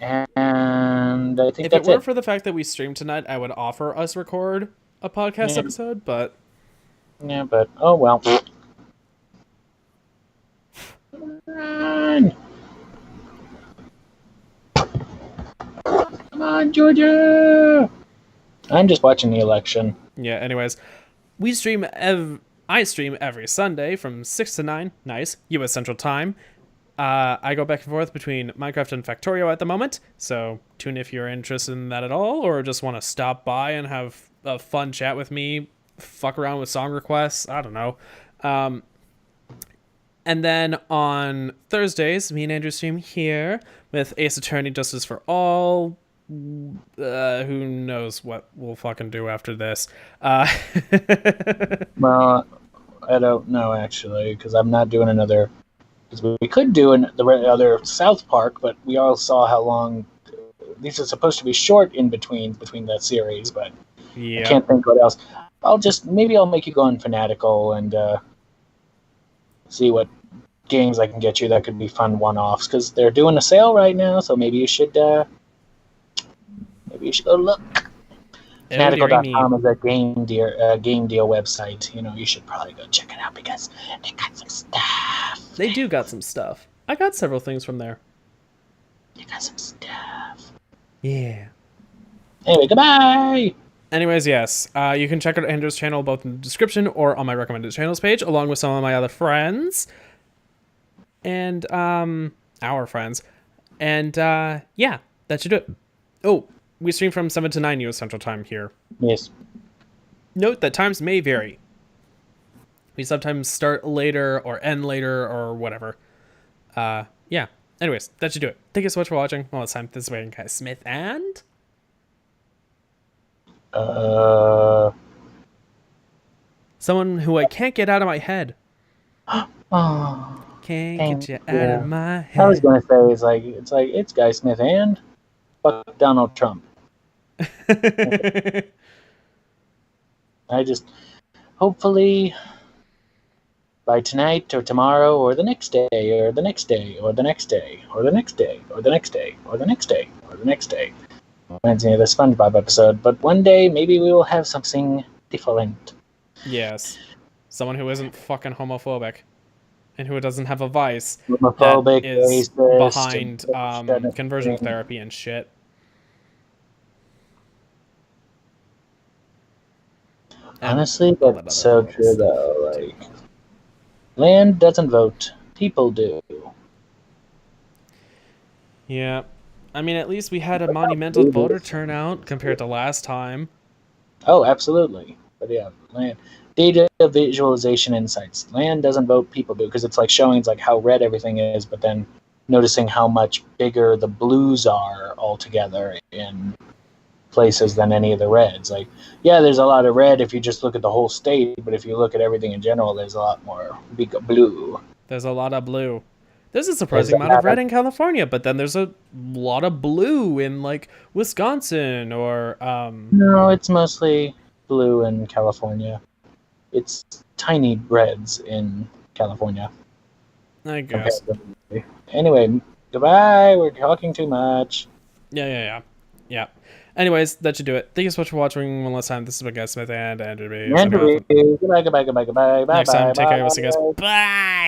And I think if that's it weren't for the fact that we streamed tonight, I would offer us record a podcast episode, but... Yeah, but, oh well. Come on, Georgia! I'm just watching the election. Yeah, anyways. I stream every Sunday from 6 to 9, nice, U.S. Central Time. I go back and forth between Minecraft and Factorio at the moment, so tune if you're interested in that at all, or just want to stop by and have a fun chat with me, fuck around with song requests, I don't know. And then on Thursdays, me and Andrew stream here with Ace Attorney Justice for All. Who knows what we'll fucking do after this. Well, I don't know, actually, because I'm not doing another... Because we could do the other South Park, but we all saw how long these are supposed to be short in between that series. But I can't think what else. Maybe I'll make you go on Fanatical and see what games I can get you that could be fun one-offs. Because they're doing a sale right now, so maybe you should go look. Fanatical.com is a game deal website. You should probably go check it out because they got some stuff. They do got some stuff. I got several things from there. They got some stuff. Yeah. Anyway, goodbye! Anyways, yes. You can check out Andrew's channel both in the description or on my recommended channels page, along with some of my other friends. And, our friends. And, yeah, that should do it. Oh, we stream from 7 to 9 U.S. Central Time here. Yes. Note that times may vary. We sometimes start later or end later or whatever. Yeah. Anyways, that should do it. Thank you so much for watching. Well, it's time. This is Wayne Smith and... someone who I can't get out of my head. Oh, can't get you out of my head. I was gonna say it's Guy Smith and fuck Donald Trump. Hopefully by tonight or tomorrow or the next day or the next day or the next day or the next day or the next day or the next day or the next day. Reminds me of the SpongeBob episode, but one day maybe we will have something different. Yes. Someone who isn't fucking homophobic and who doesn't have a vice homophobic, that is racist, behind conversion therapy and shit. Honestly, that's so true, though. Like, land doesn't vote. People do. Yeah. I mean, at least we had a monumental voter turnout compared to last time. Oh, absolutely. But yeah, land. Data visualization insights. Land doesn't vote, people do. Because it's like showing like how red everything is, but then noticing how much bigger the blues are altogether in places than any of the reds. Like, yeah, there's a lot of red if you just look at the whole state, but if you look at everything in general, there's a lot more big blue. There's a lot of blue. There's a surprising amount of red in California, but then there's a lot of blue in, like, Wisconsin or... No, it's mostly blue in California. It's tiny reds in California. I guess. Anyway, goodbye. We're talking too much. Yeah. Anyways, that should do it. Thank you so much for watching one last time. This is my guy Smith and Andrew B. Goodbye. Next time, take care. We'll see you guys. Bye!